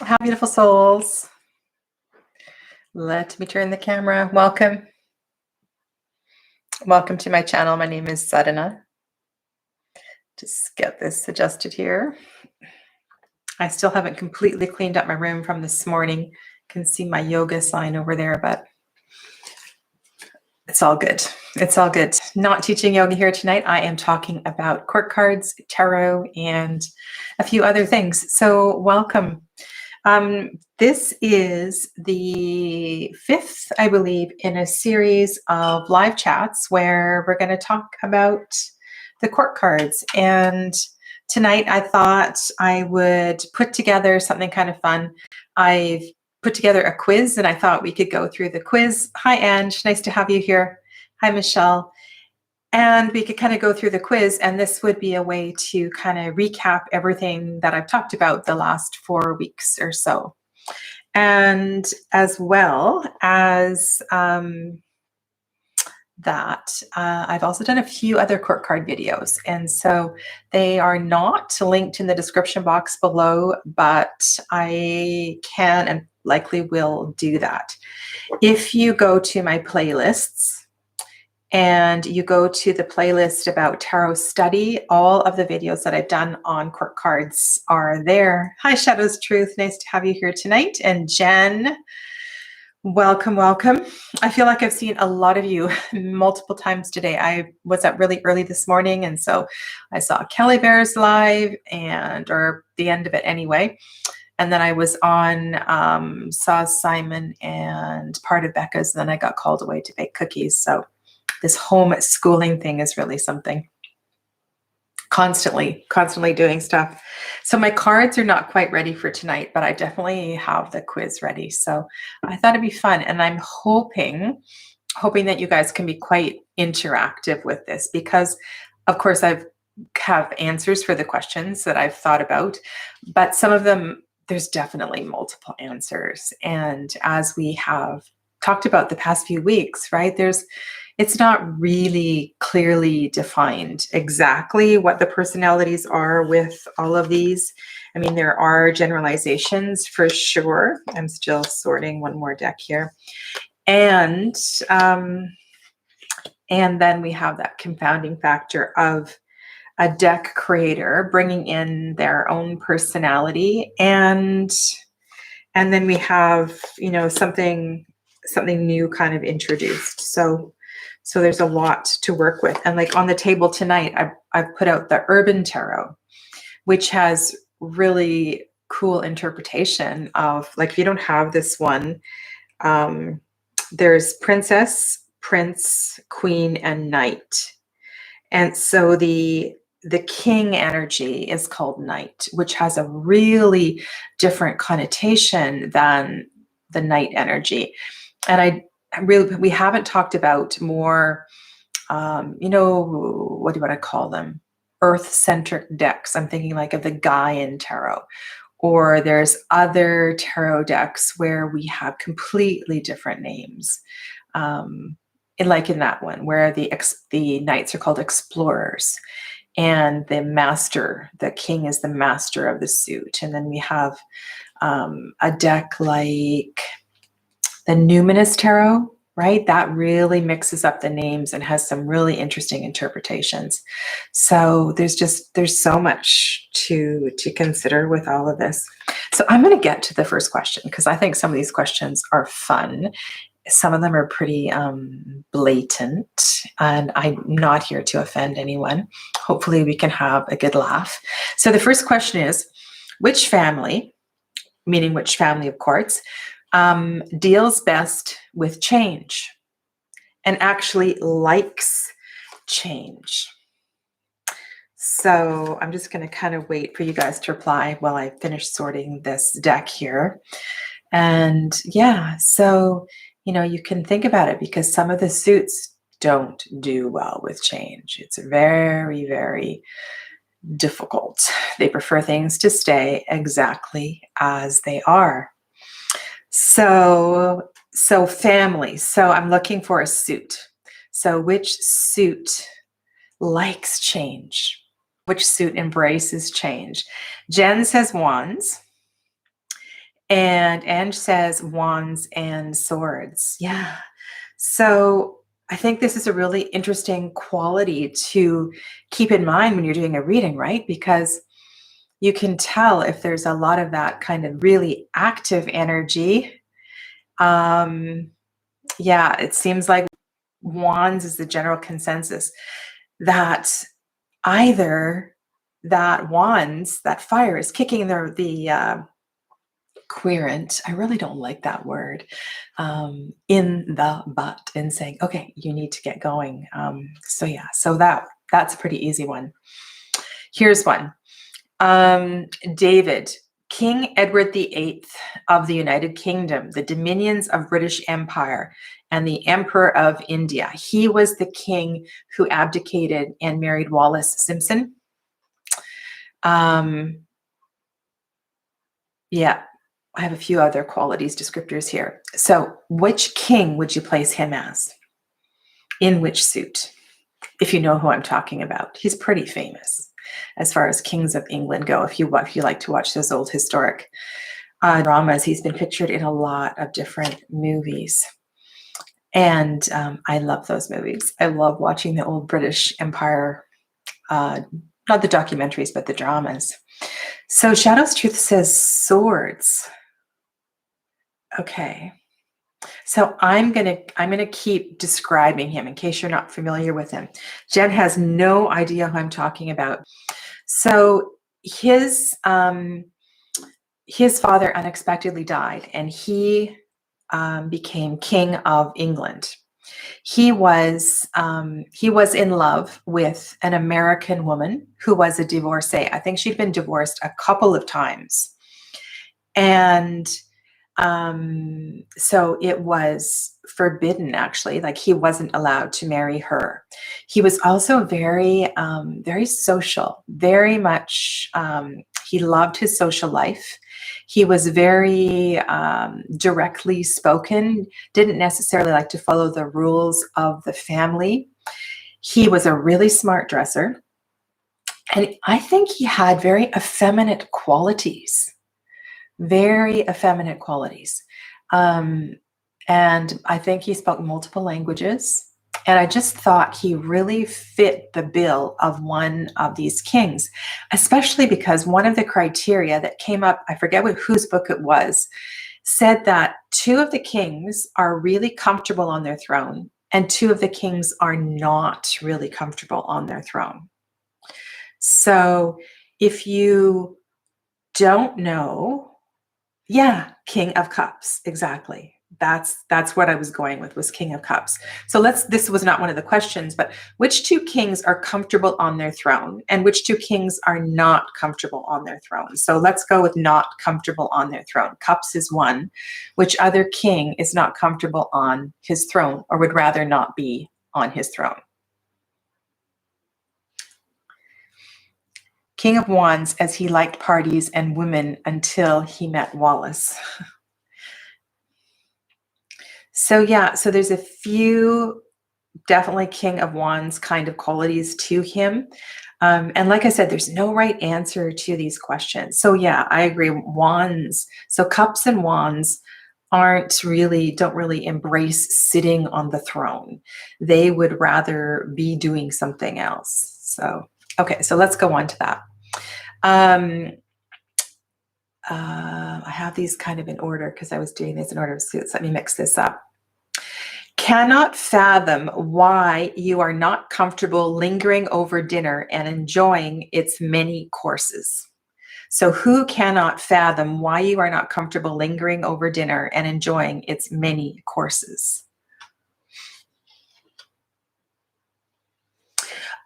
How beautiful souls. Let me turn the camera. Welcome. Welcome to my channel. My name is Sadhana. Just get this adjusted here. I still haven't completely cleaned up my room from this morning. You can see my yoga sign over there, but it's all good. It's all good. Not teaching yoga here tonight. I am talking about court cards, tarot, and a few other things. So welcome. This is the fifth, I believe, in a series of live chats where we're going to talk about the court cards. And tonight I thought I would put together something kind of fun. I've put together a quiz and I thought we could go through the quiz. Hi, Ange. Nice to have you here. Hi, Michelle. And we could kind of go through the quiz, and this would be a way to kind of recap everything that I've talked about the last 4 weeks or so. And as well as that, I've also done a few other court card videos. And so they are not linked in the description box below, but I can and likely will do that. If you go to my playlists, and you go to the playlist about tarot study, all of the videos that I've done on court cards are there. Hi, Shadows Truth. Nice to have you here tonight. And Jen, welcome, welcome. I feel like I've seen a lot of you multiple times today. I was up really early this morning, and so I saw Kelly Bear's live, or the end of it anyway. And then I was on, saw Simon and part of Becca's, and then I got called away to bake cookies. So this homeschooling thing is really something. Constantly doing stuff. So my cards are not quite ready for tonight, but I definitely have the quiz ready. So I thought it'd be fun. And I'm hoping that you guys can be quite interactive with this, because of course I have answers for the questions that I've thought about, but some of them, there's definitely multiple answers. And as we have talked about the past few weeks, right, it's not really clearly defined exactly what the personalities are with all of these. I mean, there are generalizations for sure. I'm still sorting one more deck here. And then we have that confounding factor of a deck creator bringing in their own personality. And then we have, something new kind of introduced. So there's a lot to work with. And like on the table tonight, I've put out the Urban Tarot, which has really cool interpretation of, like, if you don't have this one, there's Princess, Prince, Queen, and Knight. And so the King energy is called Knight, which has a really different connotation than the Knight energy. And we haven't talked about more, what do you want to call them? Earth-centric decks. I'm thinking like of the Gaian Tarot, or there's other tarot decks where we have completely different names. Like in that one, where the knights are called explorers, and the king is the master of the suit. And then we have a deck like the Numinous Tarot, right? That really mixes up the names and has some really interesting interpretations. So there's so much to consider with all of this. So I'm going to get to the first question, because I think some of these questions are fun. Some of them are pretty blatant, and I'm not here to offend anyone. Hopefully we can have a good laugh. So the first question is, which family, meaning which family of courts, deals best with change and actually likes change? So I'm just going to kind of wait for you guys to reply while I finish sorting this deck here. And yeah, so, you can think about it, because some of the suits don't do well with change. It's very, very difficult. They prefer things to stay exactly as they are. So family. So I'm looking for a suit. So which suit likes change? Which suit embraces change? Jen says Wands. And Ange says wands and swords. Yeah. So I think this is a really interesting quality to keep in mind when you're doing a reading, right? Because you can tell if there's a lot of that kind of really active energy. Yeah, it seems like wands is the general consensus that either that wands, that fire is kicking the querent, I really don't like that word, in the butt and saying, okay, you need to get going. So yeah, so that's a pretty easy one. Here's one. David, King Edward VIII of the United Kingdom, the dominions of British Empire, and the Emperor of India. He was the king who abdicated and married Wallis Simpson. Yeah, I have a few other qualities descriptors here. So which king would you place him as? In which suit? If you know who I'm talking about. He's pretty famous as far as kings of England go. If you like to watch those old historic dramas, he's been pictured in a lot of different movies. And I love those movies. I love watching the old British Empire, not the documentaries, but the dramas. So Shadow's Truth says swords. Okay. So I'm gonna keep describing him in case you're not familiar with him. Jen has no idea who I'm talking about. So his father unexpectedly died, and he became king of England. He was in love with an American woman who was a divorcee. I think she'd been divorced a couple of times, and so it was forbidden, actually, like he wasn't allowed to marry her. He was also very social, very much, he loved his social life. He was very directly spoken, didn't necessarily like to follow the rules of the family. He was a really smart dresser. And I think he had very effeminate qualities. Very effeminate qualities. And I think he spoke multiple languages. And I just thought he really fit the bill of one of these kings, especially because one of the criteria that came up, I forget whose book it was, said that two of the kings are really comfortable on their throne and two of the kings are not really comfortable on their throne. So if you don't know, yeah, King of Cups, exactly. That's what I was going with, was King of Cups. So this was not one of the questions, but which two kings are comfortable on their throne and which two kings are not comfortable on their throne? So let's go with not comfortable on their throne. Cups is one. Which other king is not comfortable on his throne or would rather not be on his throne? King of Wands, as he liked parties and women until he met Wallis. So yeah, so there's a few definitely King of Wands kind of qualities to him. And like I said, there's no right answer to these questions. So yeah, I agree. Wands. So cups and wands don't really embrace sitting on the throne. They would rather be doing something else. So, okay, so let's go on to that. I have these kind of in order because I was doing this in order of suits. Let me mix this up. Cannot fathom why you are not comfortable lingering over dinner and enjoying its many courses. So who cannot fathom why you are not comfortable lingering over dinner and enjoying its many courses?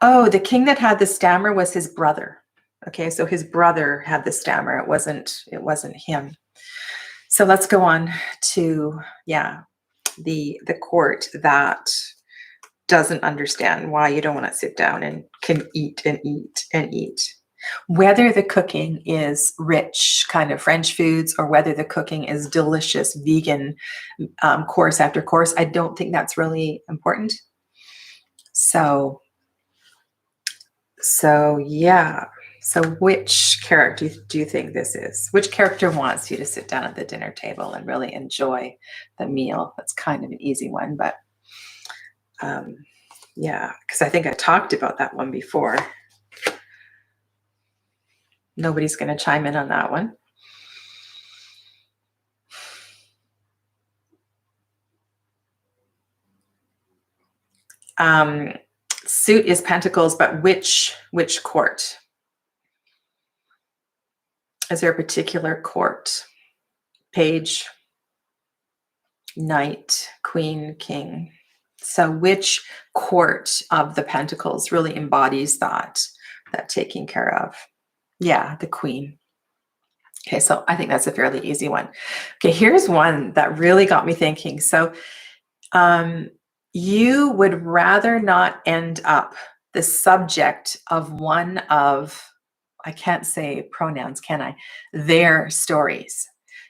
Oh, the king that had the stammer was his brother. Okay, so his brother had the stammer. It wasn't him. So let's go on to, yeah, the court that doesn't understand why you don't want to sit down and can eat and eat and eat. Whether the cooking is rich kind of French foods or whether the cooking is delicious vegan course after course, I don't think that's really important. So yeah, So which character do you think this is? Which character wants you to sit down at the dinner table and really enjoy the meal? That's kind of an easy one, but yeah, because I think I talked about that one before. Nobody's going to chime in on that one. Suit is pentacles, but which court? Is there a particular court? Page, knight, queen, king. So which court of the pentacles really embodies that taking care of? Yeah, the queen. Okay, so I think that's a fairly easy one. Okay, here's one that really got me thinking. So you would rather not end up the subject of one of, I can't say pronouns, can I? Their stories.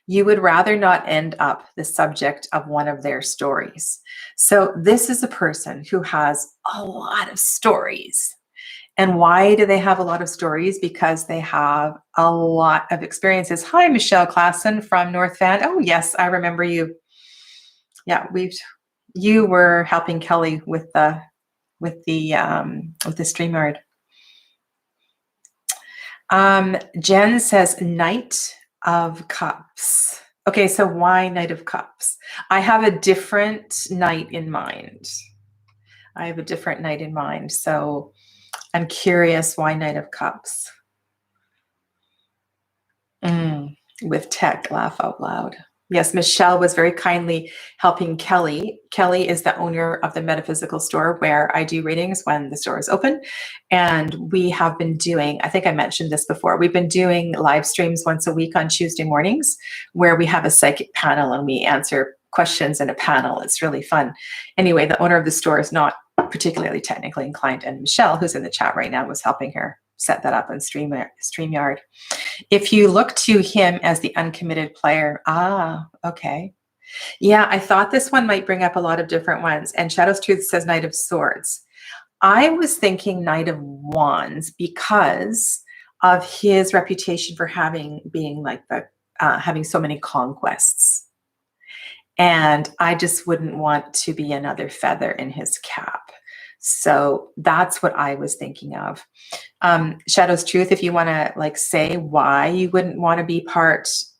You would rather not end up the subject of one of their stories. So this is a person who has a lot of stories. And why do they have a lot of stories? Because they have a lot of experiences. Hi, Michelle Klassen from North Van. Oh, yes, I remember you. Yeah, you were helping Kelly with the StreamYard. Jen says Knight of Cups. Okay, so why Knight of Cups? I have a different knight in mind. So I'm curious why Knight of Cups. With tech, laugh out loud. Yes, Michelle was very kindly helping Kelly. Kelly is the owner of the metaphysical store where I do readings when the store is open. And we have been doing, I think I mentioned this before, we've been doing live streams once a week on Tuesday mornings where we have a psychic panel and we answer questions in a panel. It's really fun. Anyway, the owner of the store is not particularly technically inclined, and Michelle, who's in the chat right now, was helping her set that up on StreamYard. If you look to him as the uncommitted player, okay. Yeah, I thought this one might bring up a lot of different ones. And Shadow's Truth says Knight of Swords. I was thinking Knight of Wands because of his reputation for having so many conquests. And I just wouldn't want to be another feather in his cap. So that's what I was thinking of. Shadow's Truth, if you want to say why you wouldn't want to be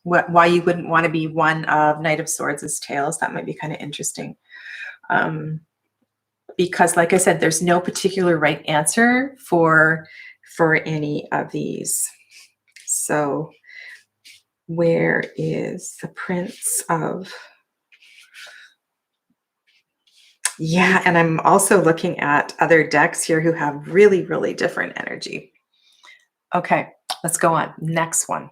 why you wouldn't want to be one of Knight of Swords' tails, that might be kind of interesting. Because like I said, there's no particular right answer for any of these. So where is the Prince of... Yeah, and I'm also looking at other decks here who have really, really different energy. Okay, let's go on. Next one.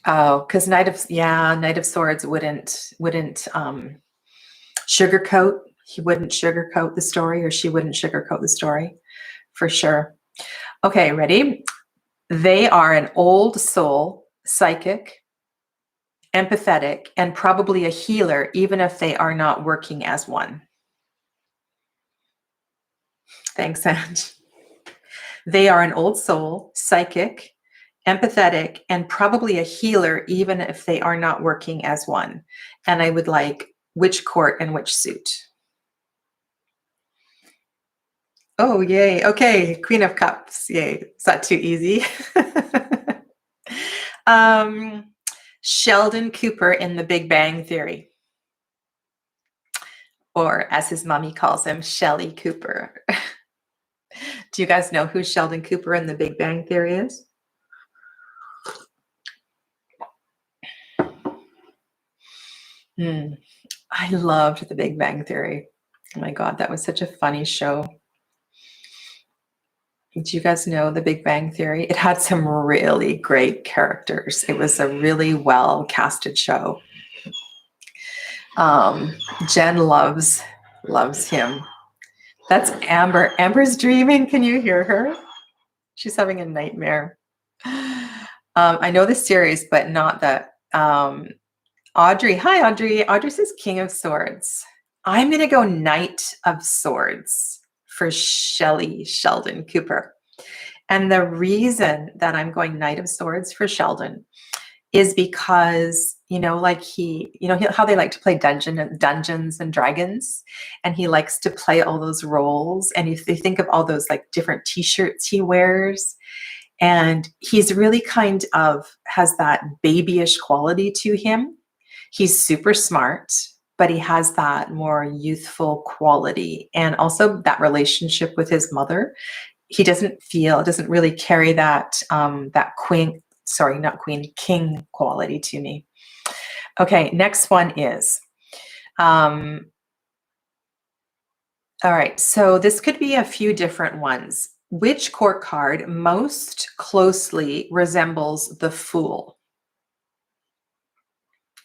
Oh, because Knight of Swords wouldn't sugarcoat. He wouldn't sugarcoat the story, or she wouldn't sugarcoat the story, for sure. Okay, ready? They are an old soul, psychic, empathetic, and probably a healer, even if they are not working as one. Thanks, Ange. They are an old soul, psychic, empathetic, and probably a healer, even if they are not working as one. And I would like which court and which suit. Oh, yay. Okay, Queen of Cups. Yay. Is that too easy? Sheldon Cooper in The Big Bang Theory. Or as his mommy calls him, Shelley Cooper. Do you guys know who Sheldon Cooper in The Big Bang Theory is? I loved The Big Bang Theory. Oh my God, that was such a funny show. Do you guys know The Big Bang Theory? It had some really great characters. It was a really well casted show. Jen loves him. That's Amber. Amber's dreaming. Can you hear her? She's having a nightmare. I know the series, but not that. Audrey. Hi, Audrey. Audrey says King of Swords. I'm going to go Knight of Swords for Shelley Sheldon Cooper. And the reason that I'm going Knight of Swords for Sheldon is because, like how they like to play Dungeons and Dragons, and he likes to play all those roles. And if you think of all those like different t-shirts he wears, and he's really kind of has that babyish quality to him. He's super smart, but he has that more youthful quality, and also that relationship with his mother. He doesn't really carry that king quality to me. Okay, next one is, all right, so this could be a few different ones. Which court card most closely resembles the Fool?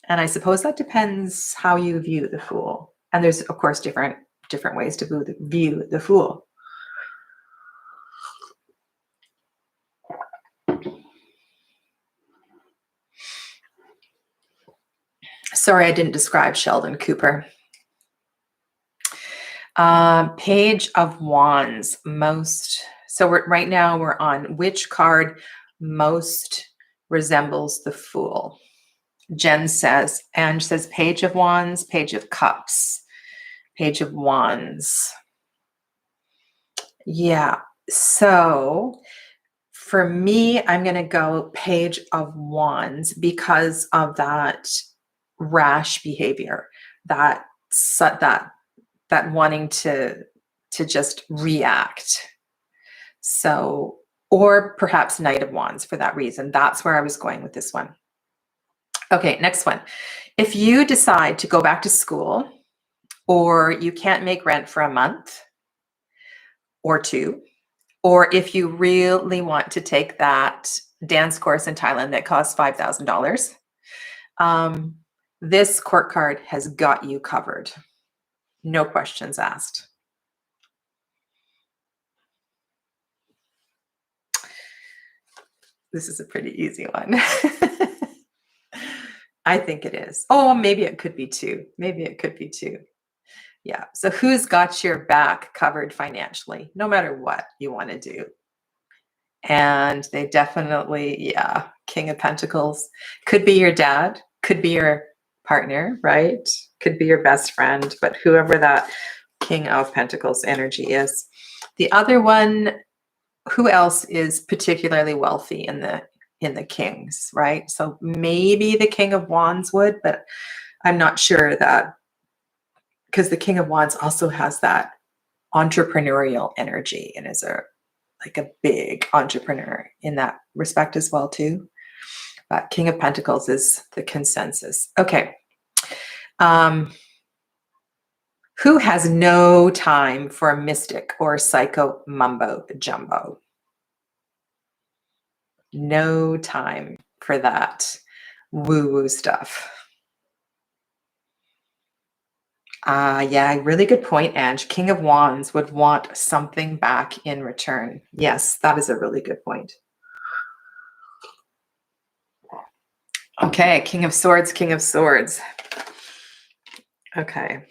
And I suppose that depends how you view the Fool. And there's, of course, different ways to view the Fool. Sorry, I didn't describe Sheldon Cooper. Page of Wands most. So right now we're on which card most resembles the Fool. Ange says Page of Wands, Page of Cups, Page of Wands. Yeah. So for me, I'm going to go Page of Wands because of that rash behavior, that wanting to just react. So, or perhaps Knight of Wands for that reason. That's where I was going with this one. Okay, next one. If you decide to go back to school, or you can't make rent for a month or two, or if you really want to take that dance course in Thailand that costs $5,000, this court card has got you covered. No questions asked. This is a pretty easy one. I think it is. Oh, maybe it could be two. Yeah. So who's got your back covered financially, no matter what you want to do? And they definitely, King of Pentacles. Could be your dad, could be your partner, right? Could be your best friend, but whoever that King of Pentacles energy is. The other one, who else is particularly wealthy in the Kings, right? So maybe the King of Wands would, but I'm not sure that, because the King of Wands also has that entrepreneurial energy and is a big entrepreneur in that respect as well too. But King of Pentacles is the consensus. Okay. Who has no time for a mystic or psycho mumbo jumbo? No time for that woo-woo stuff. Yeah, really good point, Ange. King of Wands would want something back in return. Yes, that is a really good point. Okay, King of Swords, King of Swords. Okay.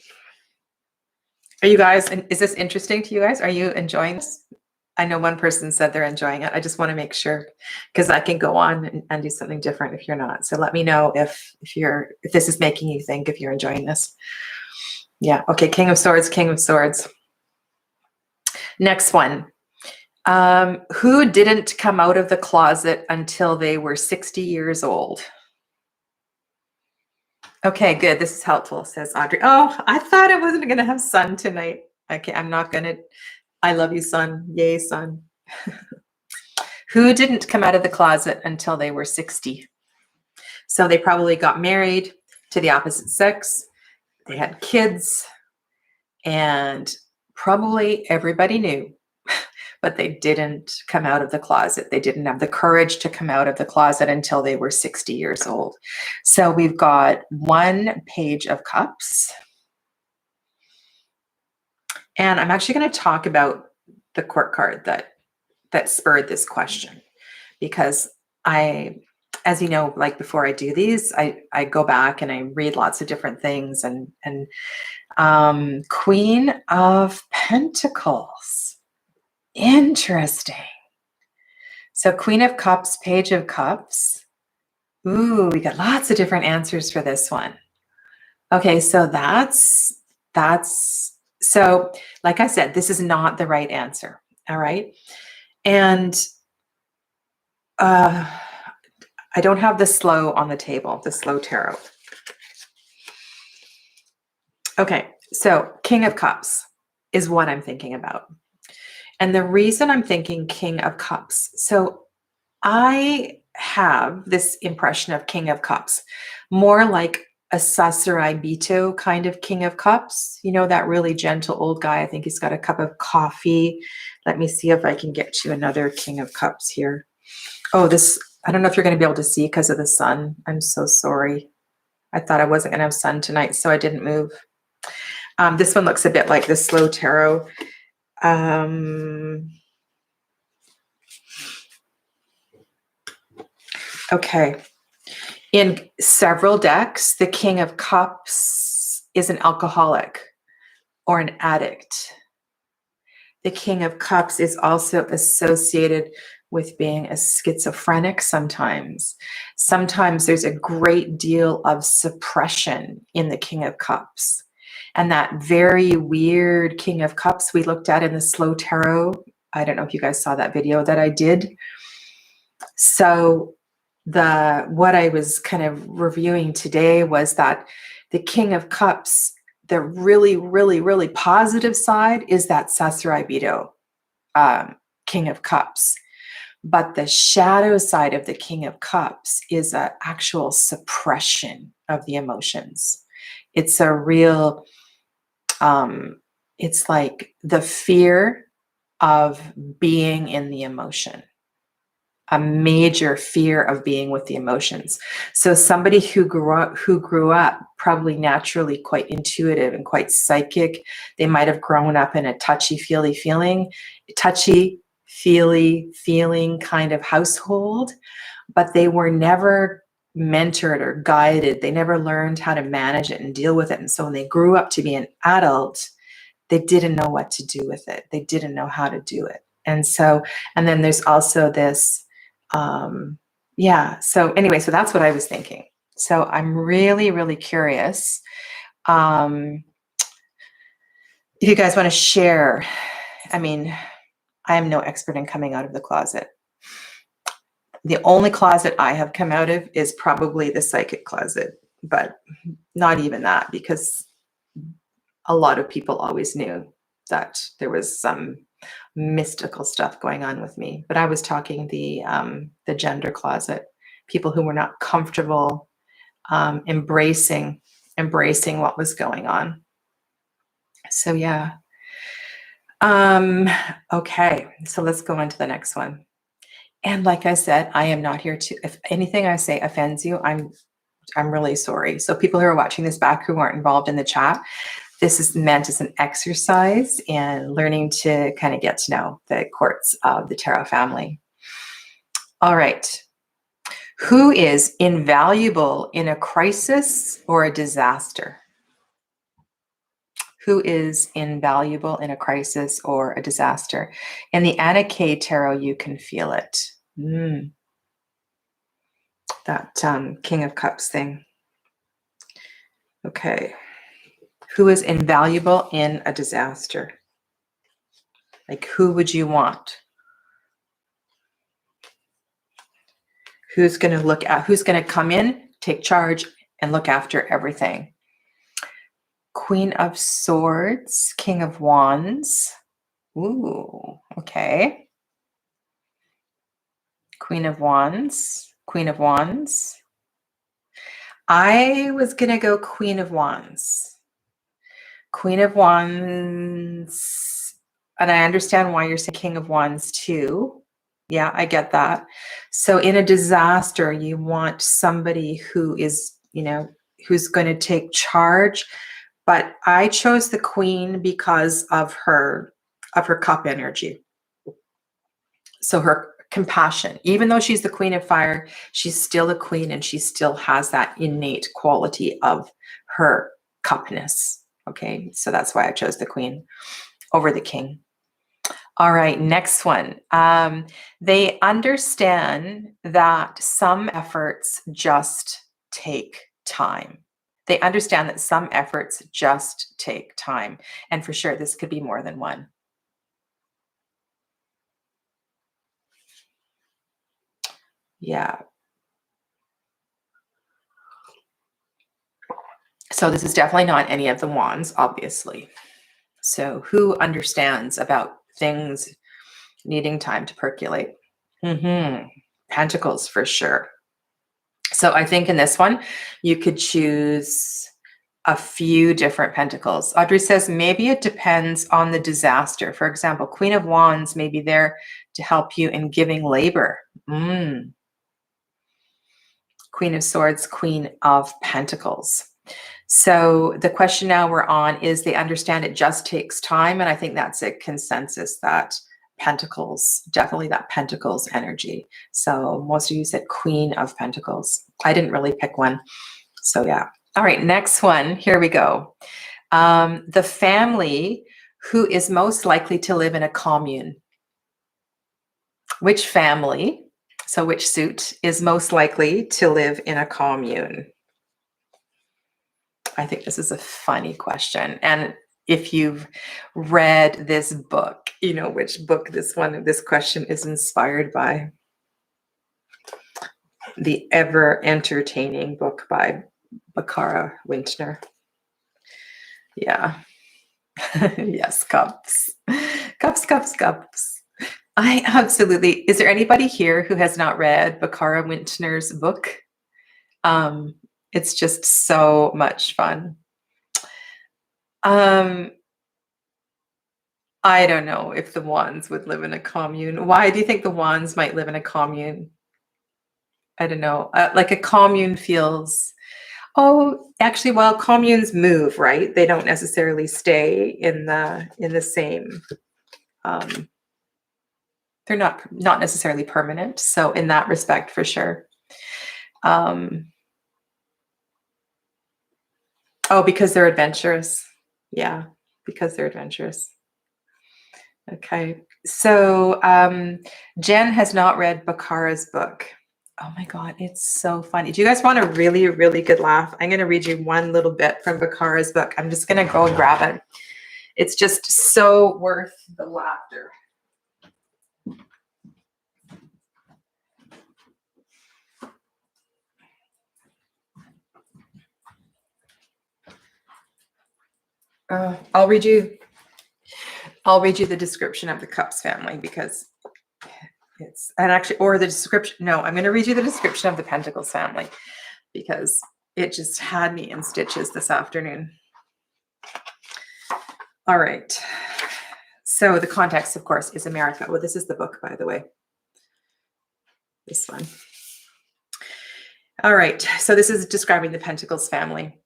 Are you guys, is this interesting to you guys? Are you enjoying this? I know one person said they're enjoying it. I just want to make sure, because I can go on and do something different if you're not. So let me know if this is making you think, if you're enjoying this. Yeah. Okay. King of Swords, King of Swords. Next one. Who didn't come out of the closet until they were 60 years old? Okay, good. This is helpful, says Audrey. Oh, I thought I wasn't going to have sun tonight. Okay, I'm not going to. I love you, sun. Yay, sun. Who didn't come out of the closet until they were 60? So they probably got married to the opposite sex. They had kids, and probably everybody knew, but they didn't come out of the closet. They didn't have the courage to come out of the closet until they were 60 years old. So we've got one Page of Cups. And I'm actually going to talk about the court card that spurred this question, because I as you know, like before I do these, I go back and I read lots of different things, and Queen of Pentacles. Interesting. So Queen of Cups, Page of Cups. Ooh, we got lots of different answers for this one. Okay, so that's so like I said, this is not the right answer. All right. And I don't have the slow on the table, the slow tarot. Okay, so King of Cups is what I'm thinking about. And the reason I'm thinking King of Cups, so I have this impression of King of Cups, more like a Sasarai Bito kind of King of Cups. You know, that really gentle old guy. I think he's got a cup of coffee. Let me see if I can get you another King of Cups here. Oh, this, I don't know if you're going to be able to see because of the sun. I'm so sorry. I thought I wasn't going to have sun tonight, so I didn't move. This one looks a bit like the slow tarot. Okay. In several decks, the King of Cups is an alcoholic or an addict. The King of Cups is also associated with being a schizophrenic sometimes. Sometimes there's a great deal of suppression in the King of Cups. And that very weird King of Cups we looked at in the slow tarot, I don't know if you guys saw that video that I did. So what I was kind of reviewing today was that the King of Cups, the really, really, really positive side is that Sasarai Bito, King of Cups. But the shadow side of the King of Cups is an actual suppression of the emotions. It's a real, it's like the fear of being in the emotion. A major fear of being with the emotions. So somebody who grew up probably naturally quite intuitive and quite psychic, they might have grown up in a touchy-feely feeling kind of household, but they were never mentored or guided. They never learned how to manage it and deal with it. And so when they grew up to be an adult, they didn't know what to do with it. They didn't know how to do it. And then there's also this, so anyway, so that's what I was thinking. So I'm really, really curious. If you guys want to share, I mean, I am no expert in coming out of the closet. The only closet I have come out of is probably the psychic closet, but not even that, because a lot of people always knew that there was some mystical stuff going on with me. But I was talking the gender closet, people who were not comfortable embracing what was going on. So yeah. Okay, so let's go on to the next one. And like I said, I am not here to, if anything I say offends you, I'm really sorry. So people who are watching this back who aren't involved in the chat, this is meant as an exercise in learning to kind of get to know the quartz of the tarot family. All right. Who is invaluable in a crisis or a disaster? Who is invaluable in a crisis or a disaster? In the Anna K Tarot, you can feel it. That King of Cups thing. Okay. Who is invaluable in a disaster? Like, who would you want? Who's going to come in, take charge, and look after everything? Queen of Swords, King of Wands. Ooh, okay. Queen of Wands, Queen of Wands. I was going to go Queen of Wands. Queen of Wands. And I understand why you're saying King of Wands too. Yeah, I get that. So in a disaster, you want somebody who is, who's going to take charge. But I chose the Queen because of her cup energy. So her compassion. Even though she's the queen of fire, she's still a queen and she still has that innate quality of her cupness. Okay, so that's why I chose the queen over the king. All right, next one. They understand that some efforts just take time. They understand that some efforts just take time. And for sure, this could be more than one. Yeah. So this is definitely not any of the wands, obviously. So who understands about things needing time to percolate? Pentacles for sure. So I think in this one, you could choose a few different pentacles. Audrey says, maybe it depends on the disaster. For example, Queen of Wands may be there to help you in giving labor. Queen of Swords, Queen of Pentacles. So the question now we're on is they understand it just takes time. And I think that's a consensus that Pentacles, definitely that Pentacles energy. So most of you said Queen of Pentacles. I didn't really pick one. So yeah. All right, next one. Here we go. The family who is most likely to live in a commune. Which family, so which suit, is most likely to live in a commune? I think this is a funny question. And if you've read this book, you know which book this question is inspired by. The ever entertaining book by Bakara Wintner. Yeah. Yes, cups. Cups, cups, cups. I absolutely, is there anybody here who has not read Bakara Wintner's book? It's just so much fun. I don't know if the wands would live in a commune. Why do you think the wands might live in a commune? I don't know. Like a commune feels, oh, actually, well, communes move, right? They don't necessarily stay in the same. They're not necessarily permanent. So in that respect, for sure. Oh, because they're adventurous. Yeah, because they're adventurous. Okay. So Jen has not read Bakara's book. Oh my God, it's so funny. Do you guys want a really, really good laugh? I'm going to read you one little bit from Bakara's book. I'm just going to go and grab it. It's just so worth the laughter. I'll read you the description of the Cups family because it's, and actually, or the description, no, I'm going to read you the description of the Pentacles family because it just had me in stitches this afternoon. All right. So the context, of course, is America. Well, this is the book, by the way. This one. All right. So this is describing the Pentacles family.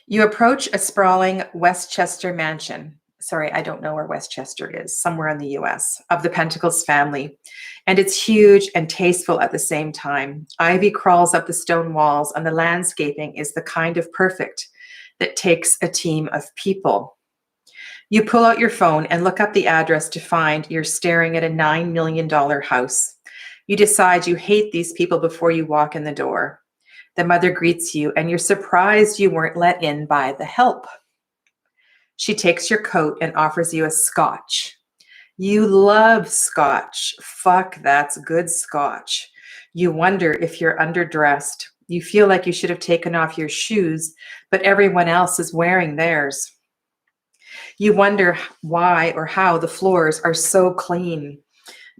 You approach a sprawling Westchester mansion. Sorry, I don't know where Westchester is, somewhere in the US, of the Pentacles family. And it's huge and tasteful at the same time. Ivy crawls up the stone walls, and the landscaping is the kind of perfect that takes a team of people. You pull out your phone and look up the address to find you're staring at a $9 million house. You decide you hate these people before you walk in the door. The mother greets you, and you're surprised you weren't let in by the help. She takes your coat and offers you a scotch. You love scotch. Fuck, that's good scotch. You wonder if you're underdressed. You feel like you should have taken off your shoes, but everyone else is wearing theirs. You wonder why or how the floors are so clean.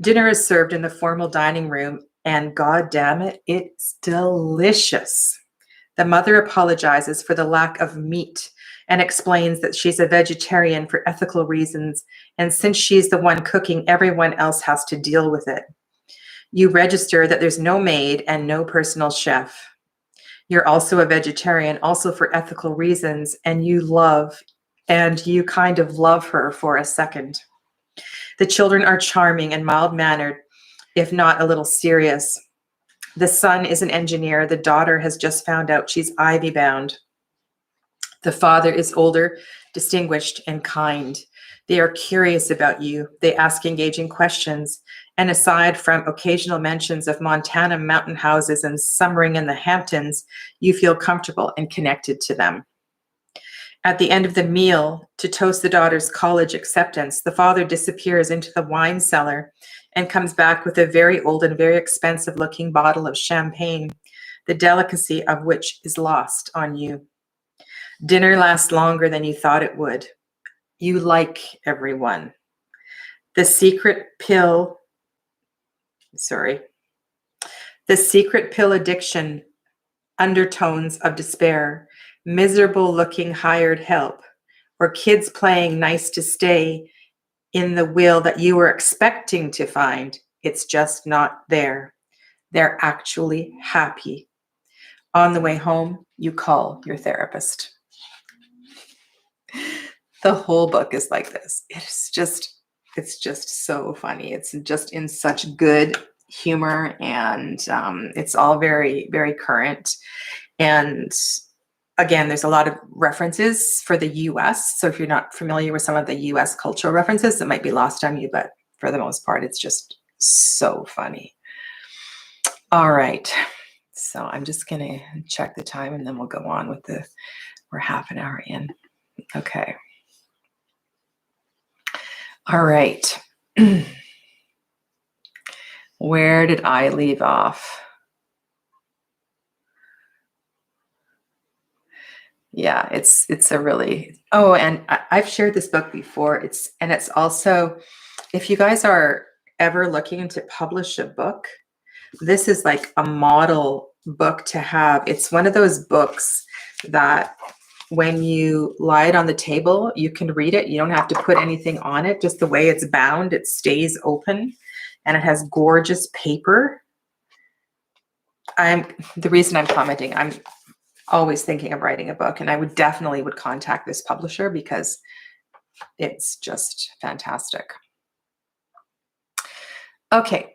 Dinner is served in the formal dining room, and God damn it, it's delicious. The mother apologizes for the lack of meat and explains that she's a vegetarian for ethical reasons, and since she's the one cooking, everyone else has to deal with it. You register that there's no maid and no personal chef. You're also a vegetarian, also for ethical reasons, and you kind of love her for a second. The children are charming and mild-mannered. if not a little serious. The son is an engineer. The daughter has just found out she's ivy bound. The father is older, distinguished, and kind. They are curious about you. They ask engaging questions. And aside from occasional mentions of Montana mountain houses and summering in the Hamptons, you feel comfortable and connected to them. At the end of the meal, to toast the daughter's college acceptance, the father disappears into the wine cellar and comes back with a very old and very expensive looking bottle of champagne, the delicacy of which is lost on you. Dinner lasts longer than you thought it would. You like everyone. The secret pill addiction, undertones of despair, miserable looking hired help, or kids playing nice to stay in the will that you were expecting to find. It's just not there. They're actually happy. On the way home, you call your therapist. The whole book is like this. It's just so funny. It's just in such good humor, and it's all very, very current. And again, there's a lot of references for the US. So if you're not familiar with some of the US cultural references, it might be lost on you, but for the most part, it's just so funny. All right. So I'm just going to check the time and then we'll go on with we're half an hour in. Okay. All right. Where did I leave off? Yeah, it's a really, and I've shared this book before. It's also, if you guys are ever looking to publish a book, this is like a model book to have. It's one of those books that when you lie it on the table, you can read it. You don't have to put anything on it. Just the way it's bound, it stays open, and it has gorgeous paper. The reason I'm commenting, I'm always thinking of writing a book, and I would definitely contact this publisher because it's just fantastic. Okay,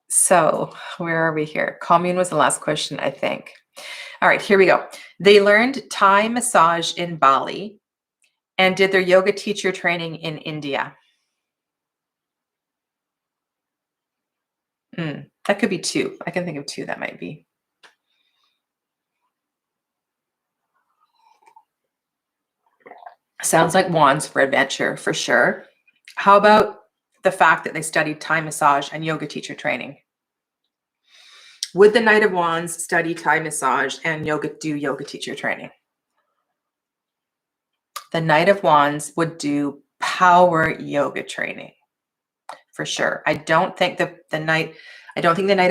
so where are we here? Commune was the last question, I think. All right, here we go. They learned Thai massage in Bali and did their yoga teacher training in India. That could be two. I can think of two that might be. Sounds like wands for adventure, for sure. How about the fact that they studied Thai massage and yoga teacher training? Would the Knight of Wands study Thai massage and do yoga teacher training? The Knight of Wands would do power yoga training, for sure. I don't think the Knight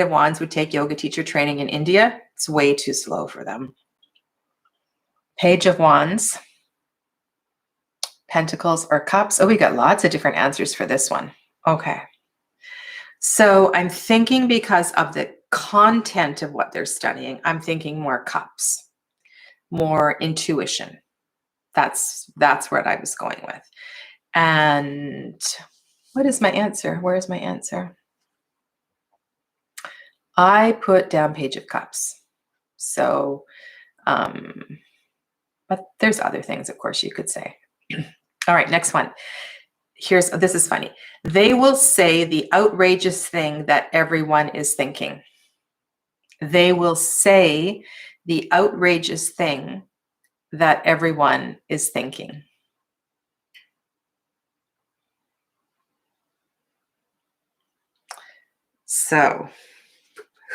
of Wands would take yoga teacher training in India. It's way too slow for them. Page of Wands, Pentacles or Cups. Oh, we got lots of different answers for this one. Okay. So I'm thinking because of the content of what they're studying, I'm thinking more Cups, more intuition. That's what I was going with. And what is my answer? Where is my answer? I put down Page of Cups. So, but there's other things, of course, you could say. All right, next one. This is funny. They will say the outrageous thing that everyone is thinking. They will say the outrageous thing that everyone is thinking. So,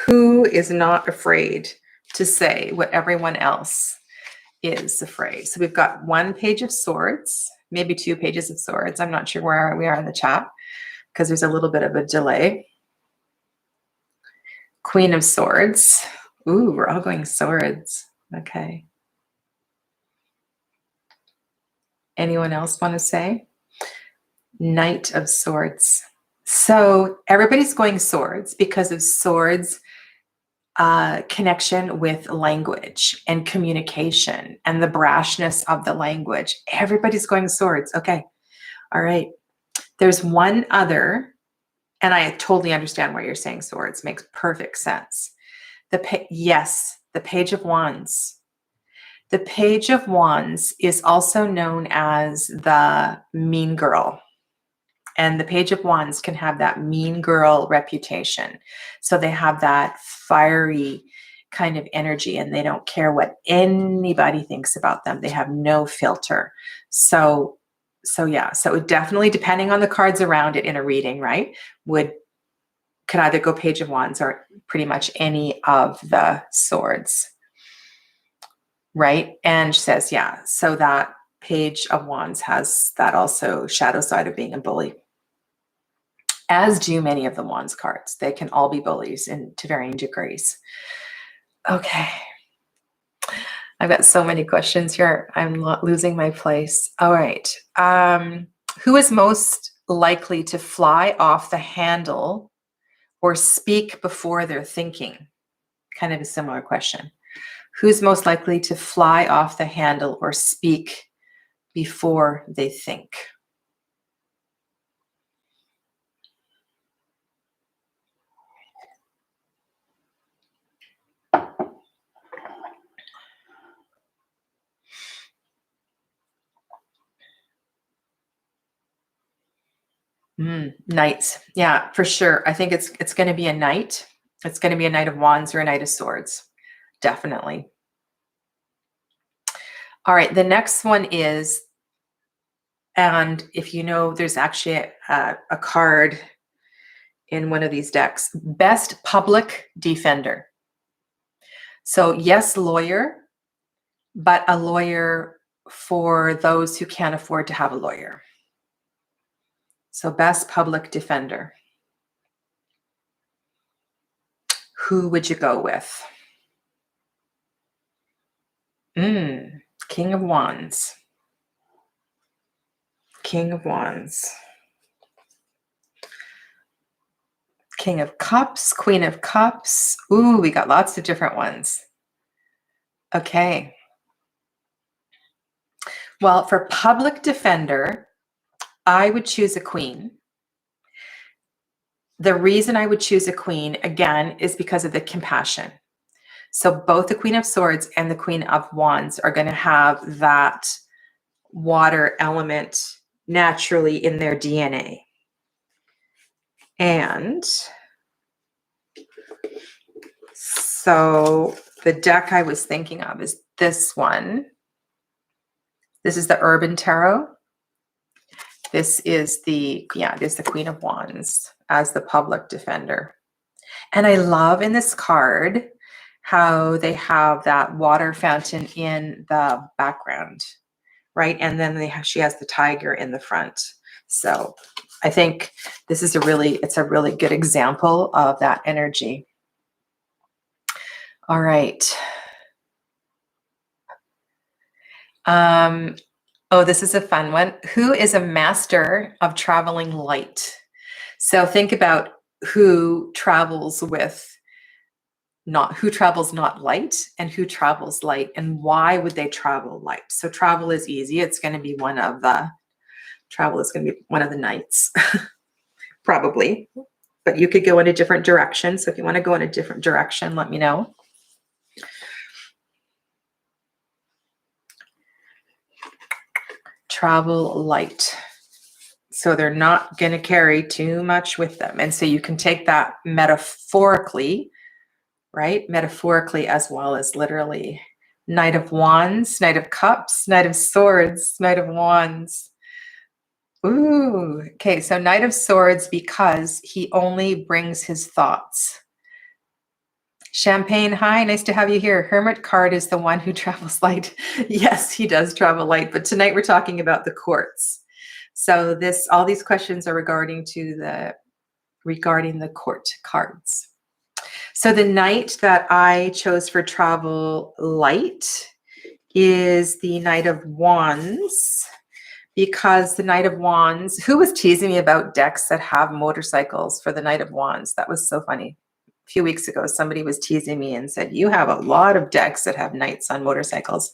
who is not afraid to say what everyone else is afraid? So we've got one Page of Swords, maybe two Pages of Swords. I'm not sure where we are in the chat because there's a little bit of a delay. Queen of Swords. Ooh, we're all going swords. Okay. Anyone else want to say? Knight of Swords. So everybody's going swords because of swords connection with language and communication and the brashness of the language. Everybody's going swords. Okay. All right. There's one other And I totally understand why you're saying swords. Makes perfect sense. Yes, the Page of Wands. The Page of Wands is also known as the mean girl. And the Page of Wands can have that mean girl reputation. So they have that fiery kind of energy, and they don't care what anybody thinks about them. They have no filter. So yeah, so definitely, depending on the cards around it in a reading, right, could either go Page of Wands or pretty much any of the swords, right? And she says, yeah, so that Page of Wands has that also shadow side of being a bully, as do many of the Wands cards. They can all be bullies to varying degrees. Okay. I've got so many questions here. I'm losing my place. All right. Who is most likely to fly off the handle or speak before they're thinking? Kind of a similar question. Who's most likely to fly off the handle or speak before they think? Knights. Yeah, for sure. I think it's going to be a knight. It's going to be a Knight of Wands or a Knight of Swords. Definitely. All right. The next one is, and if you know, there's actually a card in one of these decks, Best Public Defender. So yes, lawyer, but a lawyer for those who can't afford to have a lawyer. So Best Public Defender. Who would you go with? King of Wands. King of Wands. King of Cups, Queen of Cups. Ooh, we got lots of different ones. Okay. Well, for public defender, I would choose a queen. The reason I would choose a queen, again, is because of the compassion. So both the Queen of Swords and the Queen of Wands are going to have that water element naturally in their DNA. And so the deck I was thinking of is this one. This is the Urban Tarot. This is the Queen of Wands as the public defender. And I love in this card how they have that water fountain in the background, right? And then she has the tiger in the front. So I think this is it's a really good example of that energy. All right. Oh, this is a fun one. Who is a master of traveling light? So think about who travels not light and who travels light, and why would they travel light? So travel is easy. It's going to be one of the knights, probably, but you could go in a different direction. So if you want to go in a different direction, let me know. Travel light. So they're not going to carry too much with them. And so you can take that metaphorically, right? Metaphorically as well as literally. Knight of Wands, Knight of Cups, Knight of Swords, Knight of Wands. Ooh, okay. So Knight of Swords, because he only brings his thoughts. Champagne, hi, nice to have you here. Hermit card is the one who travels light. Yes, he does travel light, but tonight we're talking about the courts. So all these questions are regarding the court cards. So the knight that I chose for travel light is the Knight of Wands, because the Knight of Wands, who was teasing me about decks that have motorcycles for the Knight of Wands? That was so funny. A few weeks ago, somebody was teasing me and said, you have a lot of decks that have knights on motorcycles.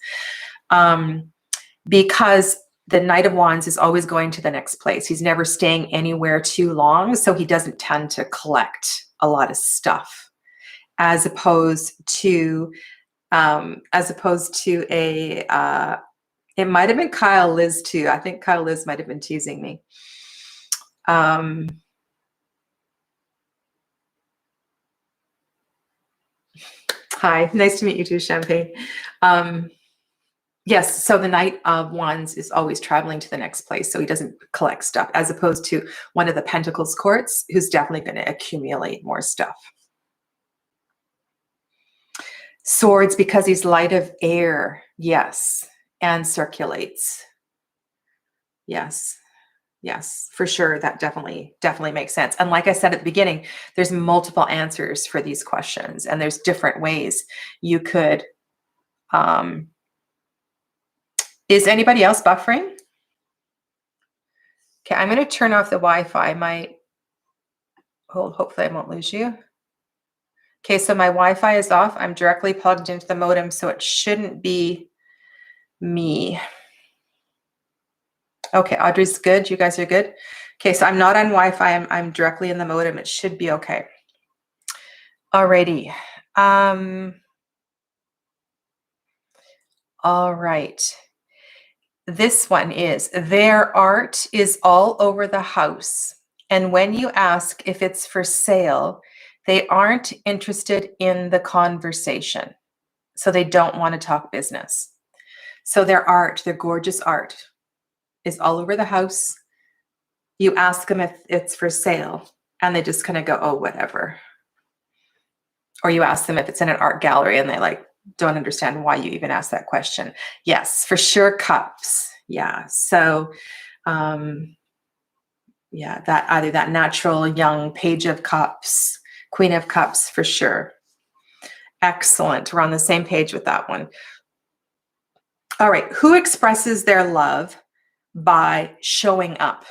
Because the Knight of Wands is always going to the next place. He's never staying anywhere too long, so he doesn't tend to collect a lot of stuff, as opposed to a it might have been Kyle Liz too. I think Kyle Liz might have been teasing me. Hi, nice to meet you too, Champagne. Yes, so the Knight of Wands is always traveling to the next place, so he doesn't collect stuff, as opposed to one of the Pentacles courts, who's definitely going to accumulate more stuff. Swords, because he's light of air, yes, and circulates. Yes, yes, for sure. That definitely makes sense. And like I said at the beginning, there's multiple answers for these questions, and there's different ways you could. Is anybody else buffering? Okay, I'm going to turn off the Wi-Fi. Hopefully I won't lose you. Okay, so my Wi-Fi is off. I'm directly plugged into the modem, so it shouldn't be me. Okay, Audrey's good. You guys are good. Okay, so I'm not on Wi-Fi. I'm directly in the modem. It should be okay. Alrighty. All right. This one is, their art is all over the house. And when you ask if it's for sale, they aren't interested in the conversation. So they don't want to talk business. So their art, their gorgeous art, is all over the house. You ask them if it's for sale, and they just kind of go, oh, whatever. Or you ask them if it's in an art gallery, and they don't understand why you even asked that question. Yes, for sure, cups. Yeah. So, yeah, that either that natural young Page of Cups, Queen of Cups, for sure. Excellent. We're on the same page with that one. All right. Who expresses their love by showing up?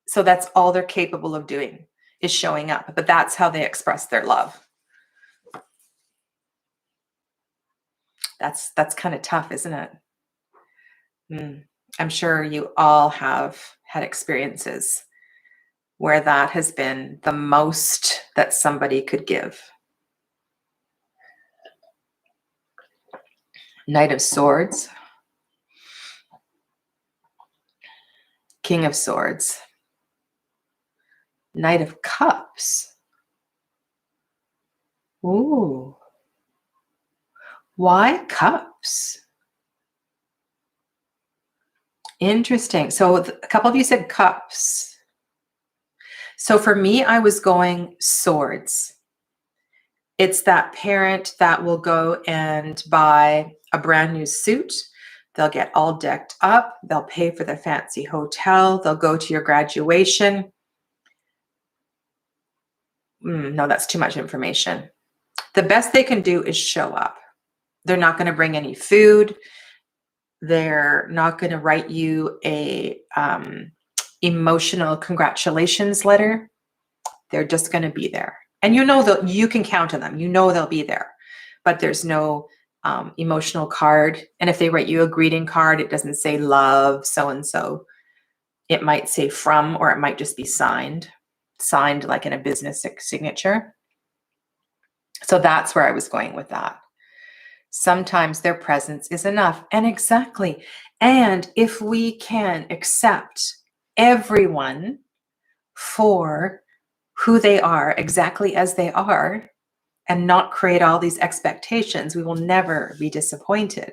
So that's all they're capable of doing, is showing up. But that's how they express their love. That's kind of tough, isn't it? I'm sure you all have had experiences where that has been the most that somebody could give. Knight of Swords. King of Swords. Knight of Cups. Ooh. Why cups? Interesting. So a couple of you said cups. So for me, I was going swords. It's that parent that will go and buy a brand new suit. They'll get all decked up. They'll pay for the fancy hotel. They'll go to your graduation. No, that's too much information. The best they can do is show up. They're not going to bring any food. They're not going to write you a emotional congratulations letter. They're just going to be there. And you know that you can count on them. You know they'll be there. But there's no emotional card. And if they write you a greeting card, it doesn't say love so-and-so. It might say from, or it might just be signed like in a business signature. So that's where I was going with that. Sometimes their presence is enough. And exactly. And if we can accept everyone for who they are, exactly as they are, and not create all these expectations, we will never be disappointed.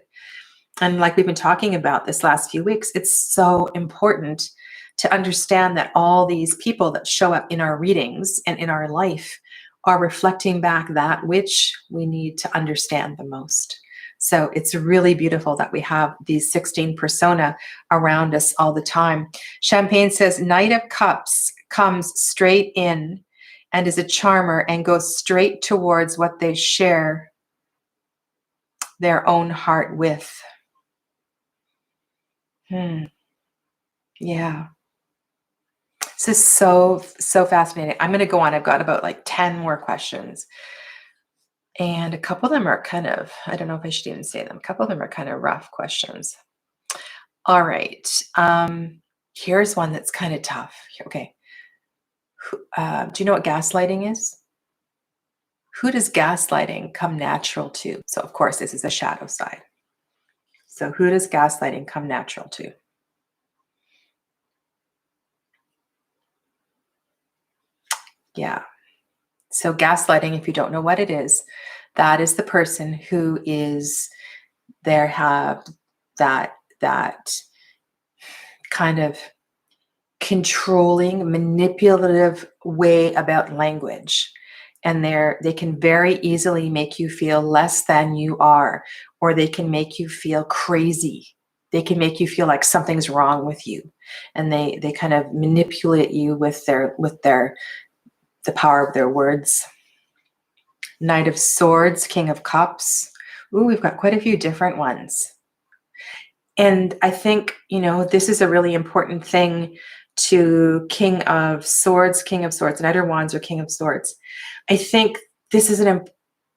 And like we've been talking about this last few weeks, it's so important to understand that all these people that show up in our readings and in our life are reflecting back that which we need to understand the most. So it's really beautiful that we have these 16 persona around us all the time. Champagne says, Knight of Cups comes straight in and is a charmer and goes straight towards what they share their own heart with. Yeah. This is so fascinating. I'm going to go on. I've got about 10 more questions. And a couple of them are kind of, I don't know if I should even say them. A couple of them are kind of rough questions. All right. Here's one that's kind of tough. Okay. Do you know what gaslighting is? Who does gaslighting come natural to? So, of course, this is the shadow side. So, who does gaslighting come natural to? Yeah. So, gaslighting, if you don't know what it is, that is the person who is there, have that kind of controlling, manipulative way about language. And they can very easily make you feel less than you are, or they can make you feel crazy. They can make you feel like something's wrong with you. And they kind of manipulate you with the power of their words. Knight of Swords, King of Cups. Ooh, we've got quite a few different ones. And I think, this is a really important thing to King of Swords, Knight of Wands, or King of Swords. I think this is an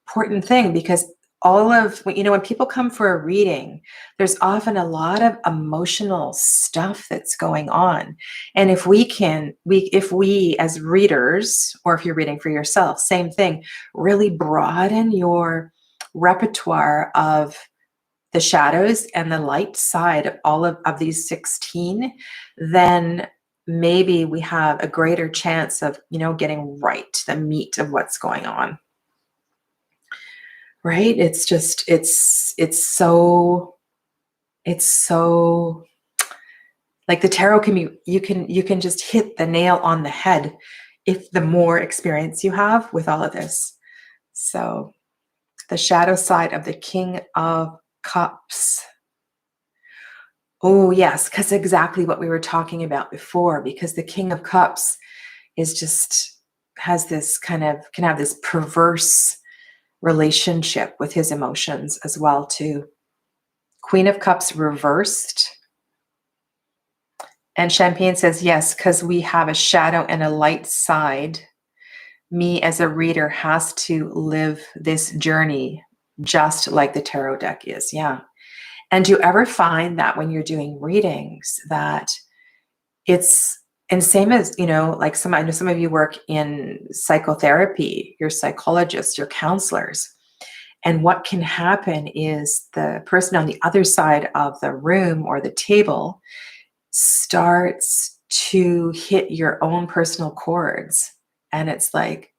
important thing because when people come for a reading, there's often a lot of emotional stuff that's going on. And if we as readers, or if you're reading for yourself, same thing, really broaden your repertoire of the shadows and the light side of all of these 16, then maybe we have a greater chance of, getting right the meat of what's going on. Right? It's so like the tarot can be, you can just hit the nail on the head if the more experience you have with all of this. So the shadow side of the King of Cups. Oh, yes, because exactly what we were talking about before, because the King of Cups has this can have this perverse relationship with his emotions as well, too. Queen of Cups reversed. And Champagne says, yes, because we have a shadow and a light side. Me as a reader has to live this journey just like the tarot deck is. Yeah. And do you ever find that when you're doing readings that and same as, I know some of you work in psychotherapy, you're psychologists, you're counselors. And what can happen is the person on the other side of the room or the table starts to hit your own personal chords. And it's like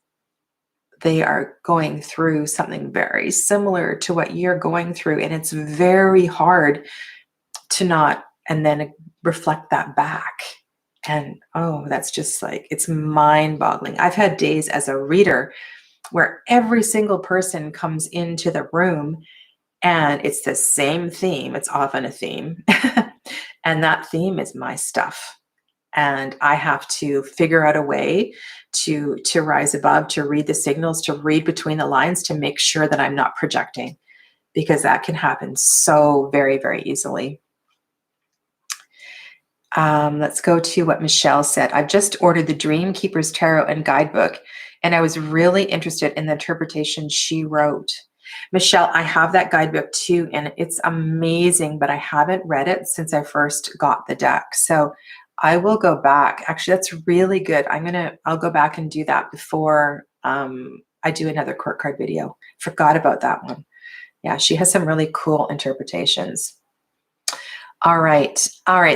they are going through something very similar to what you're going through. And it's very hard to not, and then reflect that back. And that's just like, it's mind-boggling. I've had days as a reader where every single person comes into the room and it's the same theme. It's often a theme. And that theme is my stuff. And I have to figure out a way to rise above, to read the signals, to read between the lines, to make sure that I'm not projecting, because that can happen so very, very easily. Let's go to what Michelle said. I've just ordered the Dream Keepers Tarot and Guidebook, and I was really interested in the interpretation she wrote. Michelle, I have that guidebook too, and it's amazing, but I haven't read it since I first got the deck. So I will go back. Actually, that's really good. I'll go back and do that before I do another court card video. Forgot about that one. Yeah, she has some really cool interpretations. All right.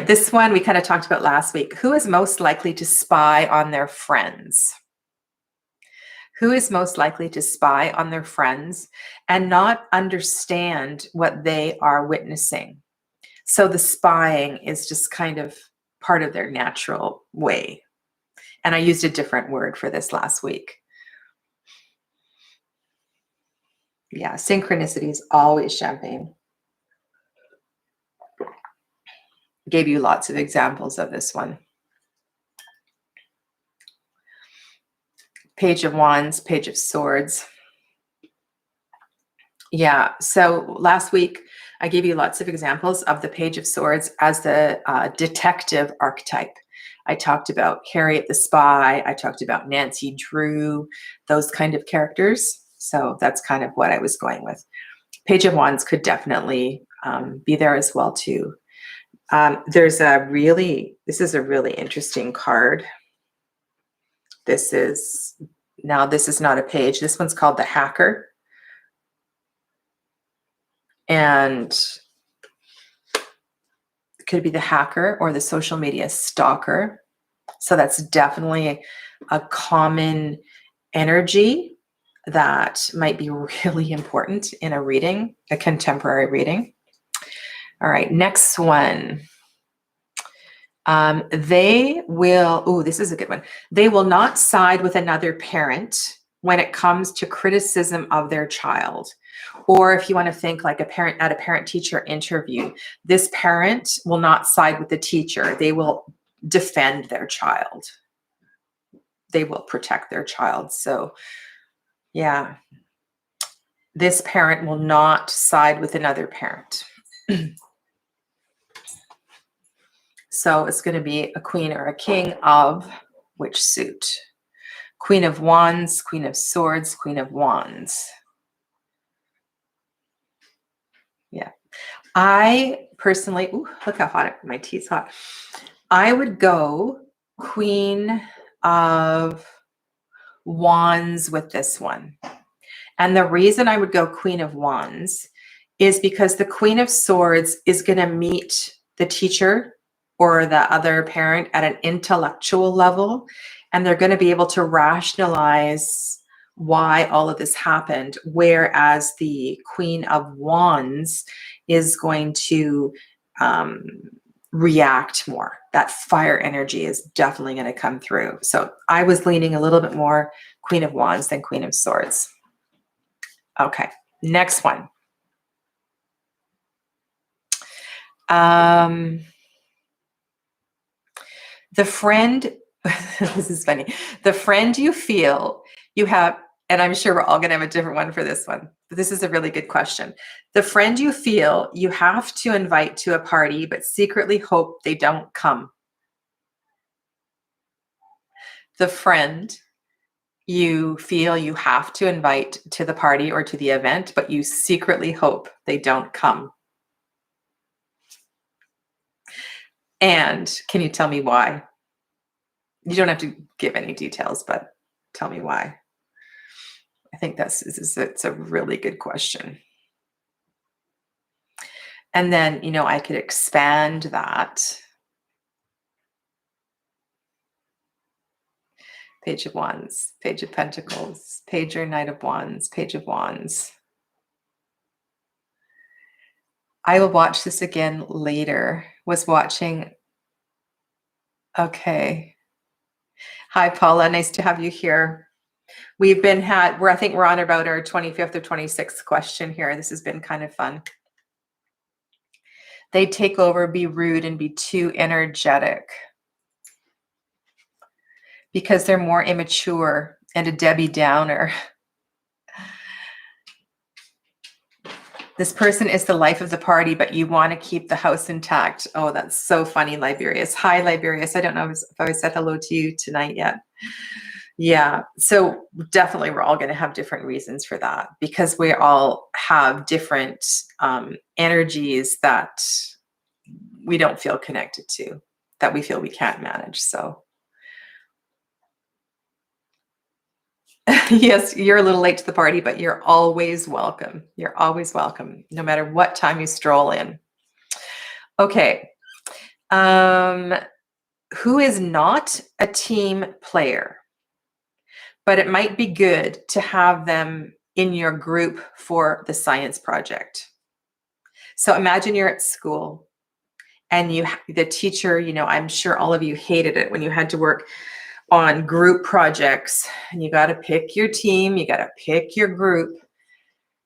This one we kind of talked about last week. Who is most likely to spy on their friends? Who is most likely to spy on their friends and not understand what they are witnessing? So the spying is just kind of part of their natural way. And I used a different word for this last week. Yeah, synchronicity is always Champagne. Gave you lots of examples of this one. Page of Wands, Page of Swords. Yeah, so last week I gave you lots of examples of the Page of Swords as the detective archetype. I talked about Harriet the Spy. I talked about Nancy Drew, those kind of characters. So that's kind of what I was going with. Page of Wands could definitely be there as well too. This is a really interesting card. This is not a page. This one's called the Hacker. And it could be the hacker or the social media stalker. So that's definitely a common energy that might be really important in a reading, a contemporary reading. All right, next one. This is a good one. They will not side with another parent when it comes to criticism of their child. Or if you want to think like a parent at a parent-teacher interview, this parent will not side with the teacher. They will defend their child. They will protect their child. So yeah, this parent will not side with another parent. So it's going to be a queen or a king of which suit? Queen of Wands, Queen of Swords, Queen of Wands. Yeah. I personally, look how hot my tea's hot. I would go Queen of Wands with this one. And the reason I would go Queen of Wands is because the Queen of Swords is going to meet the teacher or the other parent at an intellectual level, and they're going to be able to rationalize why all of this happened, whereas the Queen of Wands is going to react more. That fire energy is definitely going to come through. So I was leaning a little bit more Queen of Wands than Queen of Swords. Okay, next one. The friend, this is funny. The friend you feel you have, and I'm sure we're all going to have a different one for this one, but this is a really good question. The friend you feel you have to invite to a party, but secretly hope they don't come. The friend you feel you have to invite to the party or to the event, but you secretly hope they don't come. And can you tell me why? You don't have to give any details, but tell me why. I think it's a really good question. And then, I could expand that. Page of Wands, Page of Pentacles, Page or Knight of Wands, Page of Wands. I will watch this again later. Was watching. Okay. Hi, Paula. Nice to have you here. I think we're on about our 25th or 26th question here. This has been kind of fun. They take over, be rude, and be too energetic because they're more immature and a Debbie Downer. This person is the life of the party, but you want to keep the house intact. Oh, that's so funny, Liberius. Hi, Liberius. I don't know if I said hello to you tonight yet. Yeah, so definitely we're all going to have different reasons for that because we all have different energies that we don't feel connected to, that we feel we can't manage. So yes, you're a little late to the party, but you're always welcome. You're always welcome, no matter what time you stroll in. Okay. Who is not a team player? But it might be good to have them in your group for the science project. So imagine you're at school and the teacher, I'm sure all of you hated it when you had to work on group projects and you got to pick your team, you got to pick your group,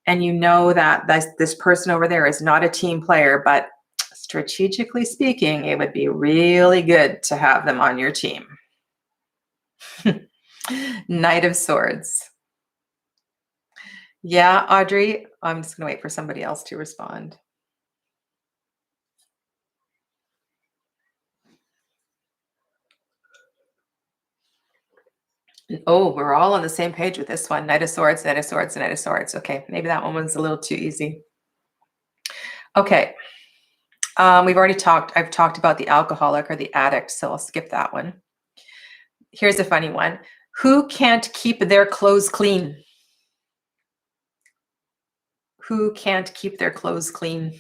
and that this person over there is not a team player, but strategically speaking, it would be really good to have them on your team. Knight of Swords. Yeah, Audrey, I'm just going to wait for somebody else to respond. Oh, we're all on the same page with this one. Knight of Swords, Knight of Swords, Knight of Swords. Okay, maybe that one was a little too easy. Okay. I've talked about the alcoholic or the addict, so I'll skip that one. Here's a funny one. Who can't keep their clothes clean? Who can't keep their clothes clean?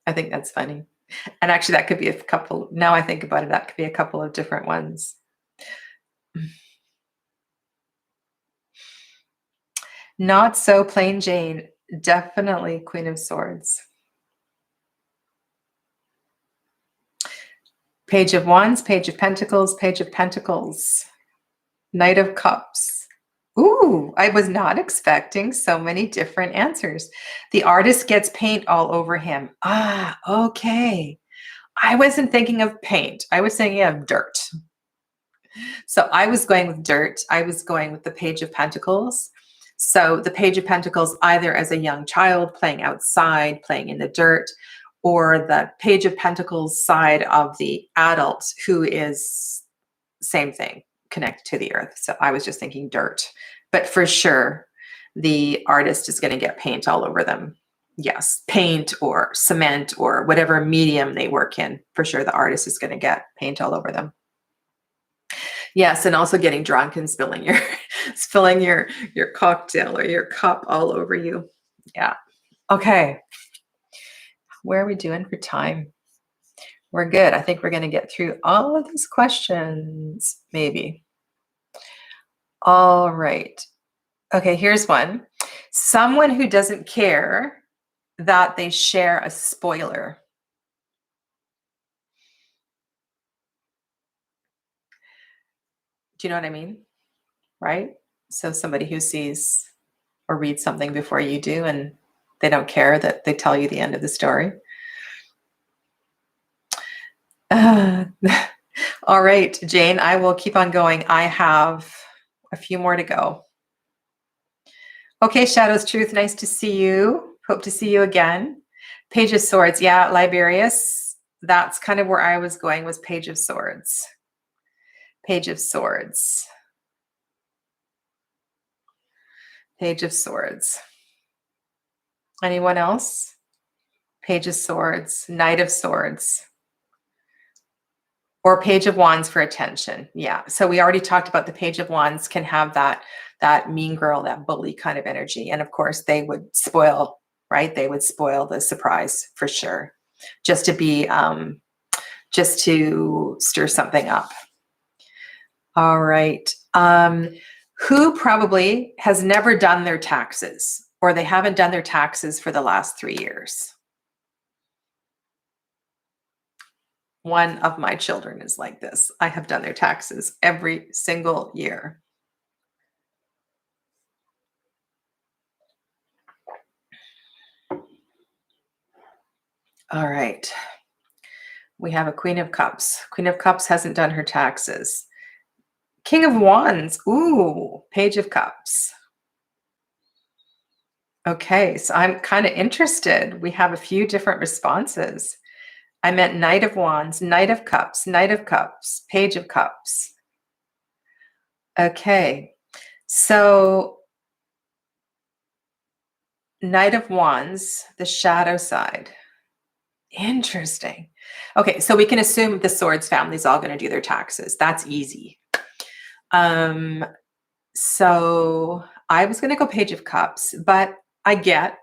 I think that's funny. And actually, that could be a couple. Now I think about it, that could be a couple of different ones. Not so plain Jane. Definitely Queen of Swords. Page of Wands, Page of Pentacles, Page of Pentacles, Knight of Cups. Ooh, I was not expecting so many different answers. The artist gets paint all over him. Ah, okay. I wasn't thinking of paint. I was thinking of dirt. So I was going with dirt. I was going with the Page of Pentacles. So the Page of Pentacles, either as a young child playing outside, playing in the dirt, or the Page of Pentacles side of the adult who is same thing, connected to the earth. So I was just thinking dirt. But for sure, the artist is going to get paint all over them. Yes, paint or cement or whatever medium they work in. For sure, the artist is going to get paint all over them. Yes, and also getting drunk and spilling your cocktail or your cup all over you. Yeah. Okay. Where are we doing for time? We're good. I think we're going to get through all of these questions, maybe. All right. Okay, here's one. Someone who doesn't care that they share a spoiler. Do you know what I mean? Right? So somebody who sees or reads something before you do, and they don't care that they tell you the end of the story. All right, Jane, I will keep on going. I have a few more to go. Okay, Shadows Truth, nice to see you. Hope to see you again. Page of Swords, yeah, Liberius. That's kind of where I was going, was Page of Swords. Page of Swords. Page of Swords. Anyone else? Page of Swords, Knight of Swords. Or Page of Wands for attention. Yeah. So we already talked about the Page of Wands can have that mean girl, that bully kind of energy. And of course, they would spoil, right? They would spoil the surprise for sure. Just to be, just to stir something up. All right. Who probably has never done their taxes, or they haven't done their taxes for the last 3 years? One of my children is like this. I have done their taxes every single year. All right. We have a Queen of Cups. Queen of Cups hasn't done her taxes. King of Wands. Ooh, Page of Cups. Okay, so I'm kind of interested. We have a few different responses. I meant Knight of Wands, Knight of Cups, Page of Cups. Okay, so Knight of Wands, the shadow side. Interesting. Okay, so we can assume the Swords family is all going to do their taxes. That's easy. So I was going to go Page of Cups, but I get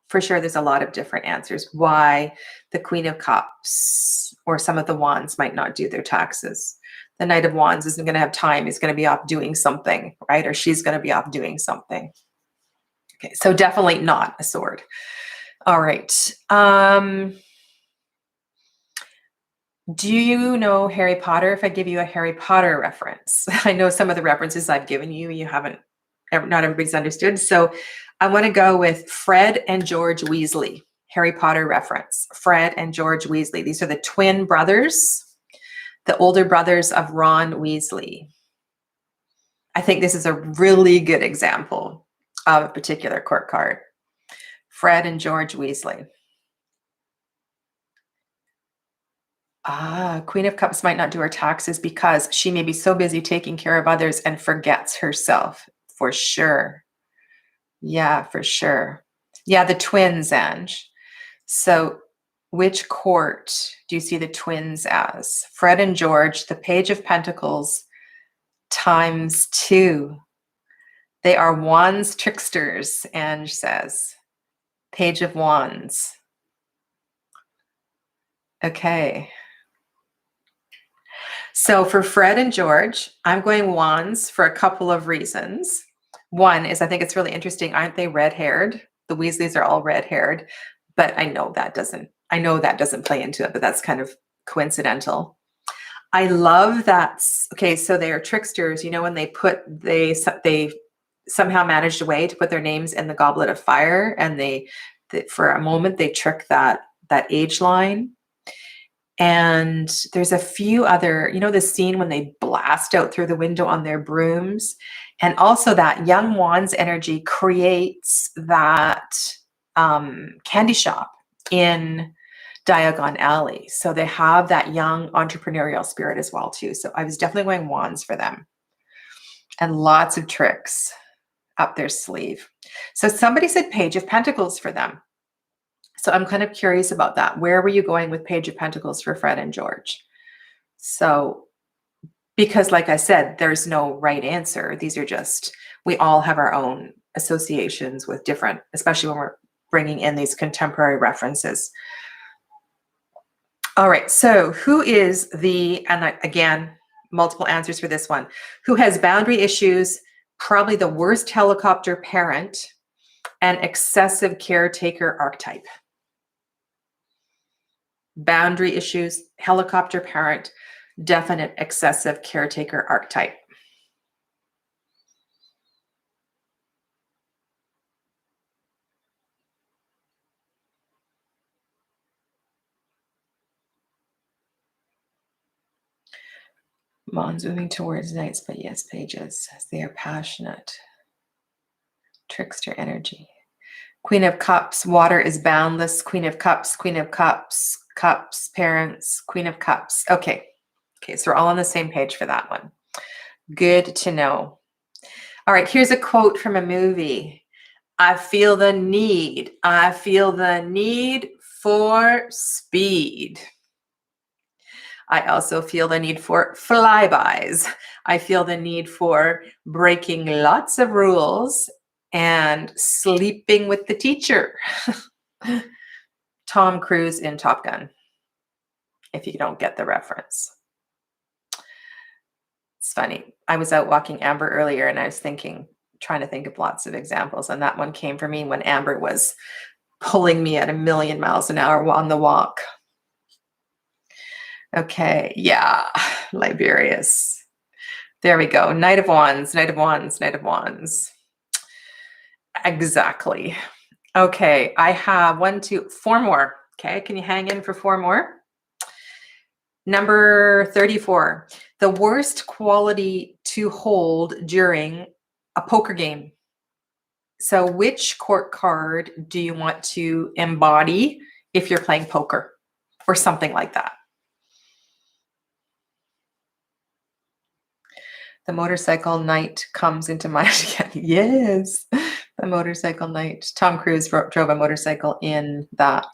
for sure there's a lot of different answers why the Queen of Cups or some of the Wands might not do their taxes. The Knight of Wands isn't going to have time. He's going to be off doing something, right? Or she's going to be off doing something. Okay, so definitely not a sword. All right. Do you know Harry Potter? If I give you a Harry Potter reference, I know some of the references I've given you, not everybody's understood. So I want to go with Fred and George Weasley, Harry Potter reference. Fred and George Weasley. These are the twin brothers, the older brothers of Ron Weasley. I think this is a really good example of a particular court card. Fred and George Weasley. Queen of Cups might not do her taxes because she may be so busy taking care of others and forgets herself. For sure. Yeah, for sure. Yeah, the twins, Ange. So which court do you see the twins as? Fred and George, the Page of Pentacles times 2. They are wands tricksters, Ange says. Page of Wands. Okay. So for Fred and George, I'm going wands for a couple of reasons. One is I think it's really interesting. Aren't they red-haired? The Weasleys are all red-haired, but I know that doesn't play into it, but that's kind of coincidental. I love that. Okay, so they are tricksters. You know, when they somehow managed a way to put their names in the Goblet of Fire, and they for a moment they trick that age line. And there's a few other, you know, the scene when they blast out through the window on their brooms, and also that young wands energy creates that candy shop in Diagon Alley. So they have that young entrepreneurial spirit as well too. So I was definitely going wands for them, and lots of tricks up their sleeve. So somebody said Page of Pentacles for them. So I'm kind of curious about that. Where were you going with Page of Pentacles for Fred and George? So, because like I said, there's no right answer. These are just, we all have our own associations with different, especially when we're bringing in these contemporary references. All right, so who is and again, multiple answers for this one. Who has boundary issues, probably the worst helicopter parent, and excessive caretaker archetype? Boundary issues, helicopter parent, definite excessive caretaker archetype. Mons moving towards knights, but yes, pages, as they are passionate. Trickster energy. Queen of Cups, water is boundless. Queen of Cups, cups, parents, Queen of Cups. Okay. Okay, so we're all on the same page for that one. Good to know. All right, here's a quote from a movie. I feel the need for speed. I also feel the need for flybys. I feel the need for breaking lots of rules and sleeping with the teacher. Tom Cruise in Top Gun, if you don't get the reference. It's funny. I was out walking Amber earlier, and I was trying to think of lots of examples, and that one came for me when Amber was pulling me at 1,000,000 miles an hour on the walk. Okay, yeah, Liberius. There we go. Knight of Wands, Knight of Wands, Knight of Wands. Exactly. Okay, I have 4 more. Okay, can you hang in for 4 more? Number 34, the worst quality to hold during a poker game. So which court card do you want to embody if you're playing poker or something like that? The motorcycle knight comes into mind again. Yes, the motorcycle knight. Tom Cruise drove a motorcycle in that.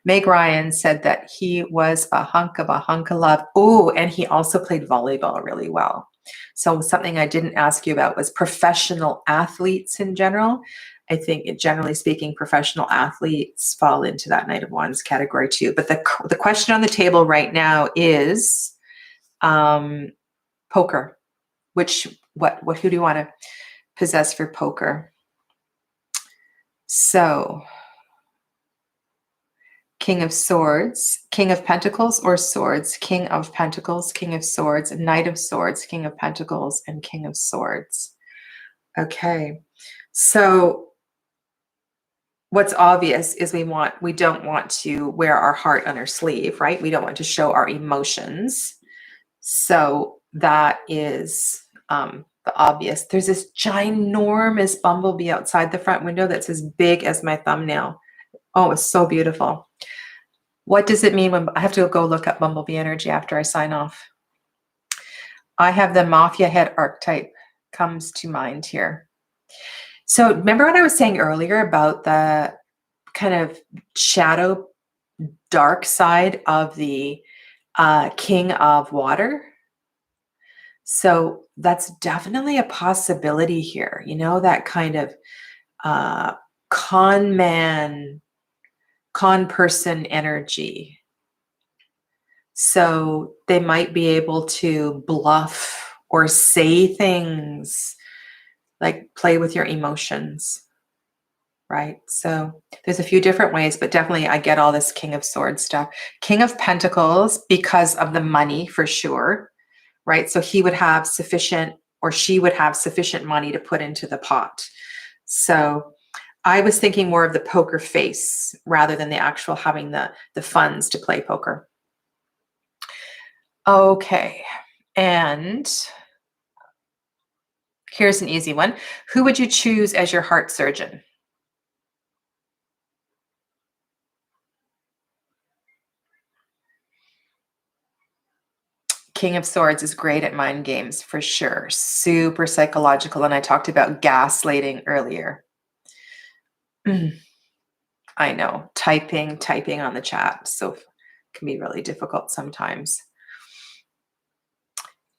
Meg Ryan said that he was a hunk of love. Oh, and he also played volleyball really well. So something I didn't ask you about was professional athletes in general. I think, generally speaking, professional athletes fall into that Knight of Wands category too. But the question on the table right now is poker. Who do you want to possess for poker? So, King of Swords, King of Pentacles or Swords, King of Pentacles, King of Swords, Knight of Swords, King of Pentacles, and King of Swords. Okay, so what's obvious is we don't want to wear our heart on our sleeve, right? We don't want to show our emotions. So that is the obvious. There's this ginormous bumblebee outside the front window that's as big as my thumbnail. Oh, it's so beautiful. What does it mean when I have to go look up bumblebee energy after I sign off? I have the mafia head archetype comes to mind here. So remember what I was saying earlier about the kind of shadow, dark side of the King of Water. So that's definitely a possibility here. You know, that kind of con man, con person energy. So they might be able to bluff or say things like play with your emotions, right? So there's a few different ways, but definitely I get all this King of Swords stuff. King of Pentacles, because of the money for sure, right? So he would have sufficient, or she would have sufficient money to put into the pot. So I was thinking more of the poker face rather than the actual having the funds to play poker. Okay, and here's an easy one. Who would you choose as your heart surgeon? King of Swords is great at mind games for sure. Super psychological. And I talked about gaslighting earlier. I know, typing on the chat. So it can be really difficult sometimes.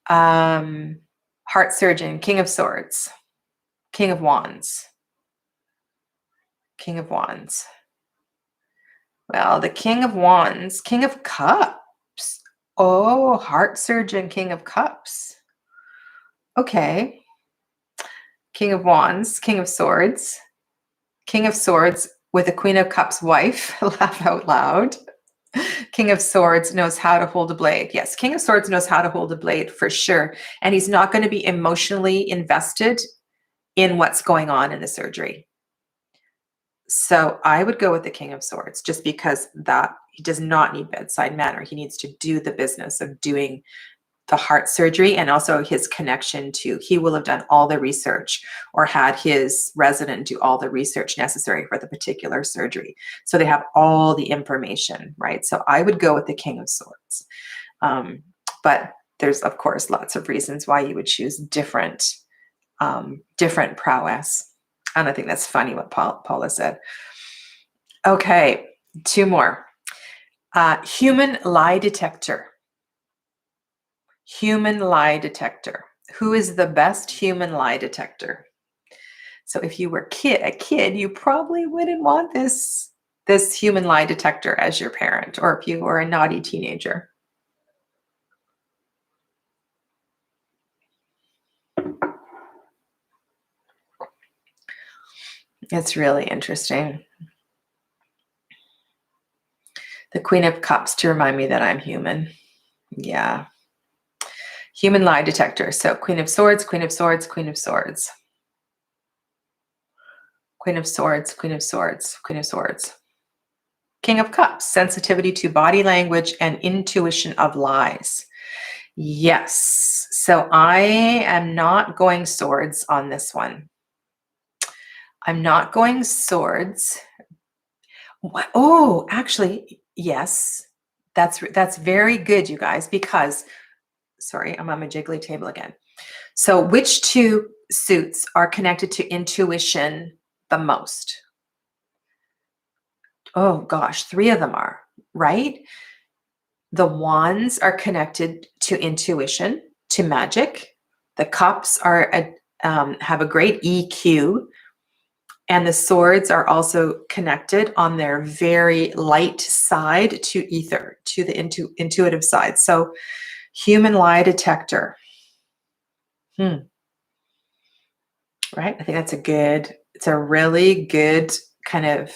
Heart surgeon, King of Swords, King of Wands, King of Wands. Well, the King of Wands, King of Cups. Oh, heart surgeon, King of Cups. Okay. King of Wands, King of Swords, King of Swords with a Queen of Cups wife. Laugh out loud. King of Swords knows how to hold a blade. Yes, King of Swords knows how to hold a blade for sure. And he's not going to be emotionally invested in what's going on in the surgery. So I would go with the King of Swords just because that he does not need bedside manner. He needs to do the business of doing the heart surgery, and also his connection to, he will have done all the research or had his resident do all the research necessary for the particular surgery. So they have all the information, right? So I would go with the King of Swords. But there's, of course, lots of reasons why you would choose different prowess. And I think that's funny what Paula said. Okay, two more. Human lie detector. Human lie detector. Who is the best human lie detector? So if you were a kid, you probably wouldn't want this human lie detector as your parent, or if you were a naughty teenager. It's really interesting. The Queen of Cups to remind me that I'm human. Yeah. Human lie detector. So Queen of Swords, Queen of Swords, Queen of Swords. Queen of Swords, Queen of Swords, Queen of Swords. King of Cups, sensitivity to body language and intuition of lies. Yes. So I am not going swords on this one. I'm not going swords. What? Oh, actually, yes. That's very good, you guys, because, sorry, I'm on my jiggly table again. So which two suits are connected to intuition the most? Oh gosh, three of them are, right? The wands are connected to intuition, to magic. The cups are have a great EQ, and the swords are also connected on their very light side to ether, to the intuitive side. So human lie detector. Right? I think that's it's a really good kind of,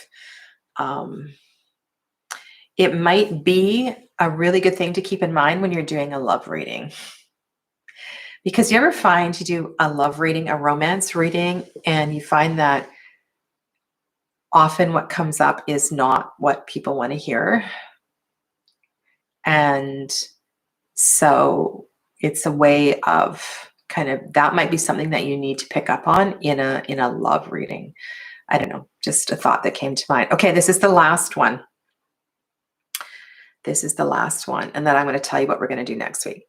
it might be a really good thing to keep in mind when you're doing a love reading. Because you ever find you do a love reading, a romance reading, and you find that often what comes up is not what people want to hear. And so it's a way of kind of, that might be something that you need to pick up on in a love reading. I don't know, just a thought that came to mind. Okay, this is the last one. This is the last one. And then I'm going to tell you what we're going to do next week.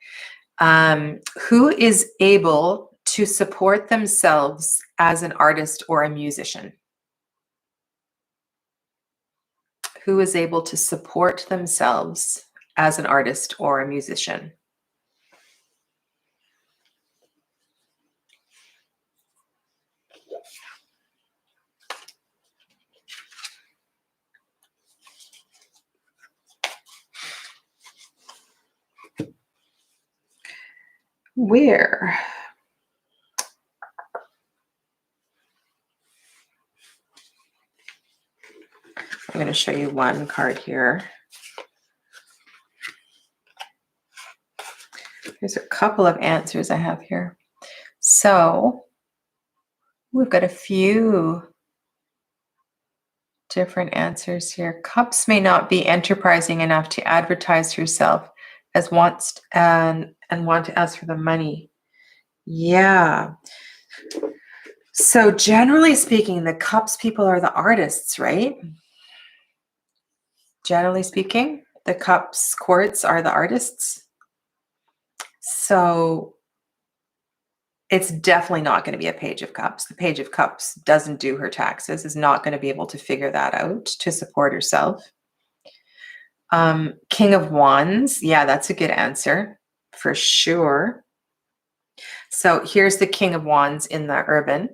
Who is able to support themselves as an artist or a musician? Who is able to support themselves as an artist or a musician? Where? I'm going to show you one card here. There's a couple of answers I have here. So we've got a few different answers here. Cups may not be enterprising enough to advertise herself as wants and want to ask for the money. Yeah. So generally speaking, the cups people are the artists, right? Generally speaking, the cups quartz are the artists. So it's definitely not going to be a page of cups. The page of cups doesn't do her taxes, is not going to be able to figure that out to support herself. King of Wands. Yeah, that's a good answer for sure. So here's the King of Wands in the urban.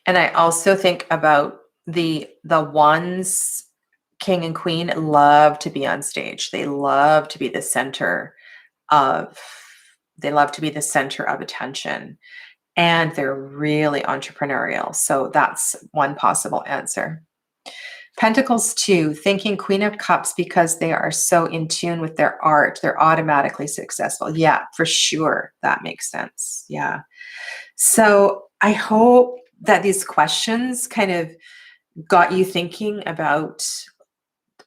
And I also think about the Wands king and queen love to be on stage. They love to be the center of attention. And they're really entrepreneurial. So that's one possible answer. Pentacles 2, thinking Queen of Cups because they are so in tune with their art, they're automatically successful. Yeah, for sure. That makes sense. Yeah. So I hope that these questions kind of got you thinking about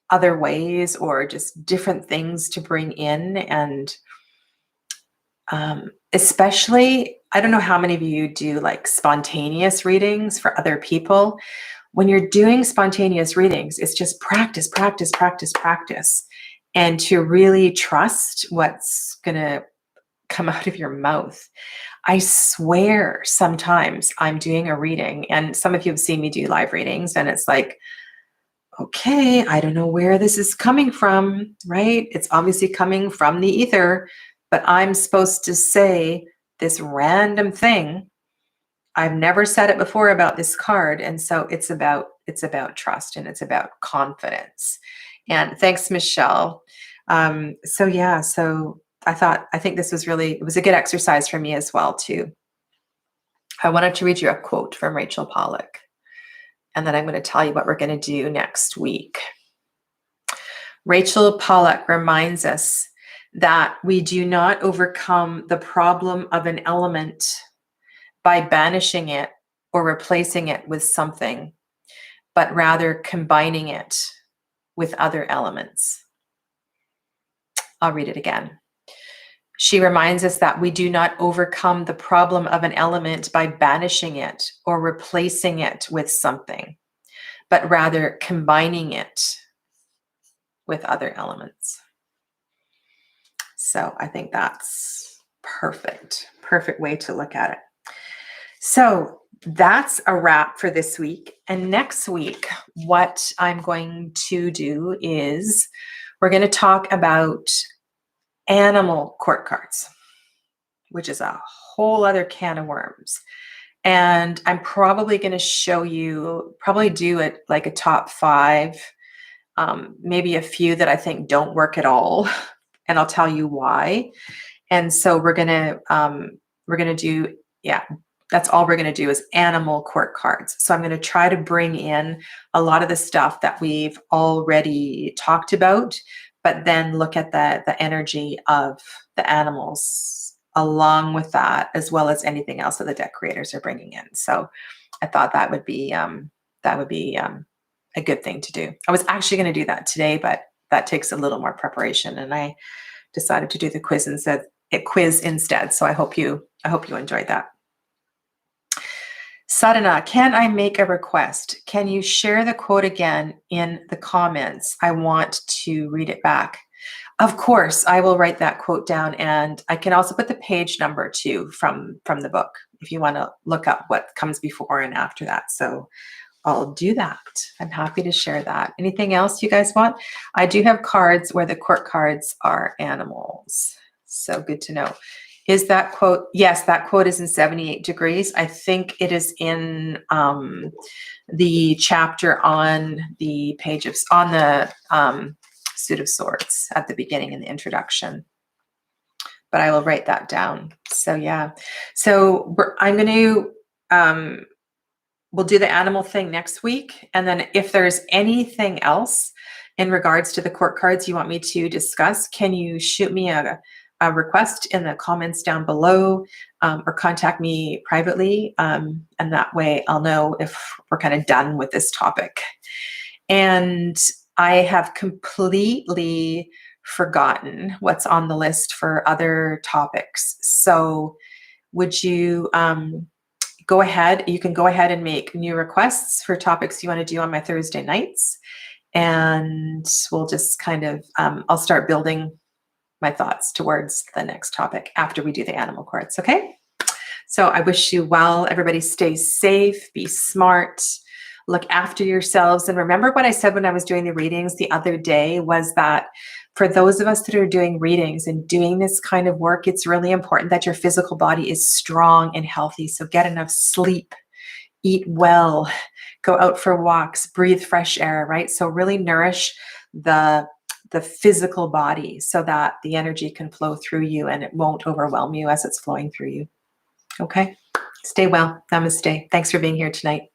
other ways or just different things to bring in. And especially, I don't know how many of you do like spontaneous readings for other people. When you're doing spontaneous readings, it's just practice, practice, practice, practice, and to really trust what's going to come out of your mouth. I swear sometimes I'm doing a reading, and some of you have seen me do live readings, and it's like, okay, I don't know where this is coming from, right? It's obviously coming from the ether, but I'm supposed to say this random thing. I've never said it before about this card. And so it's about trust and it's about confidence. And thanks, Michelle. So yeah, so I think this was it was a good exercise for me as well too. I wanted to read you a quote from Rachel Pollock, and then I'm going to tell you what we're going to do next week. Rachel Pollock reminds us that we do not overcome the problem of an element by banishing it or replacing it with something, but rather combining it with other elements. I'll read it again. She reminds us that we do not overcome the problem of an element by banishing it or replacing it with something, but rather combining it with other elements. So I think that's perfect way to look at it. So that's a wrap for this week. And next week, what I'm going to do is we're going to talk about animal court cards, which is a whole other can of worms. And I'm probably going to do it like a top 5, maybe a few that I think don't work at all. And I'll tell you why. And so we're going to do, that's all we're going to do is animal court cards. So I'm going to try to bring in a lot of the stuff that we've already talked about, but then look at the energy of the animals along with that, as well as anything else that the deck creators are bringing in. So I thought that would be a good thing to do. I was actually going to do that today, but that takes a little more preparation, and I decided to do the quiz instead. So I hope you enjoyed that. Sadhana, can I make a request? Can you share the quote again in the comments? I want to read it back. Of course, I will write that quote down, and I can also put the page number too from the book if you want to look up what comes before and after that. So I'll do that. I'm happy to share that. Anything else you guys want? I do have cards where the court cards are animals. So good to know. Is that quote? Yes, that quote is in 78 degrees. I think it is in the chapter on the page of, on the Suit of Swords at the beginning in the introduction. But I will write that down. So yeah. So I'm going to, we'll do the animal thing next week. And then if there's anything else in regards to the court cards you want me to discuss, can you shoot me a request in the comments down below, or contact me privately. And that way I'll know if we're kind of done with this topic. And I have completely forgotten what's on the list for other topics. So would you go ahead, you can go ahead and make new requests for topics you want to do on my Thursday nights. And we'll just kind of, I'll start building my thoughts towards the next topic after we do the animal courts, okay? So I wish you well. Everybody stay safe, be smart, look after yourselves. And remember what I said when I was doing the readings the other day was that for those of us that are doing readings and doing this kind of work, it's really important that your physical body is strong and healthy. So get enough sleep, eat well, go out for walks, breathe fresh air, right? So really nourish the physical body so that the energy can flow through you and it won't overwhelm you as it's flowing through you. Okay? Stay well. Namaste. Thanks for being here tonight.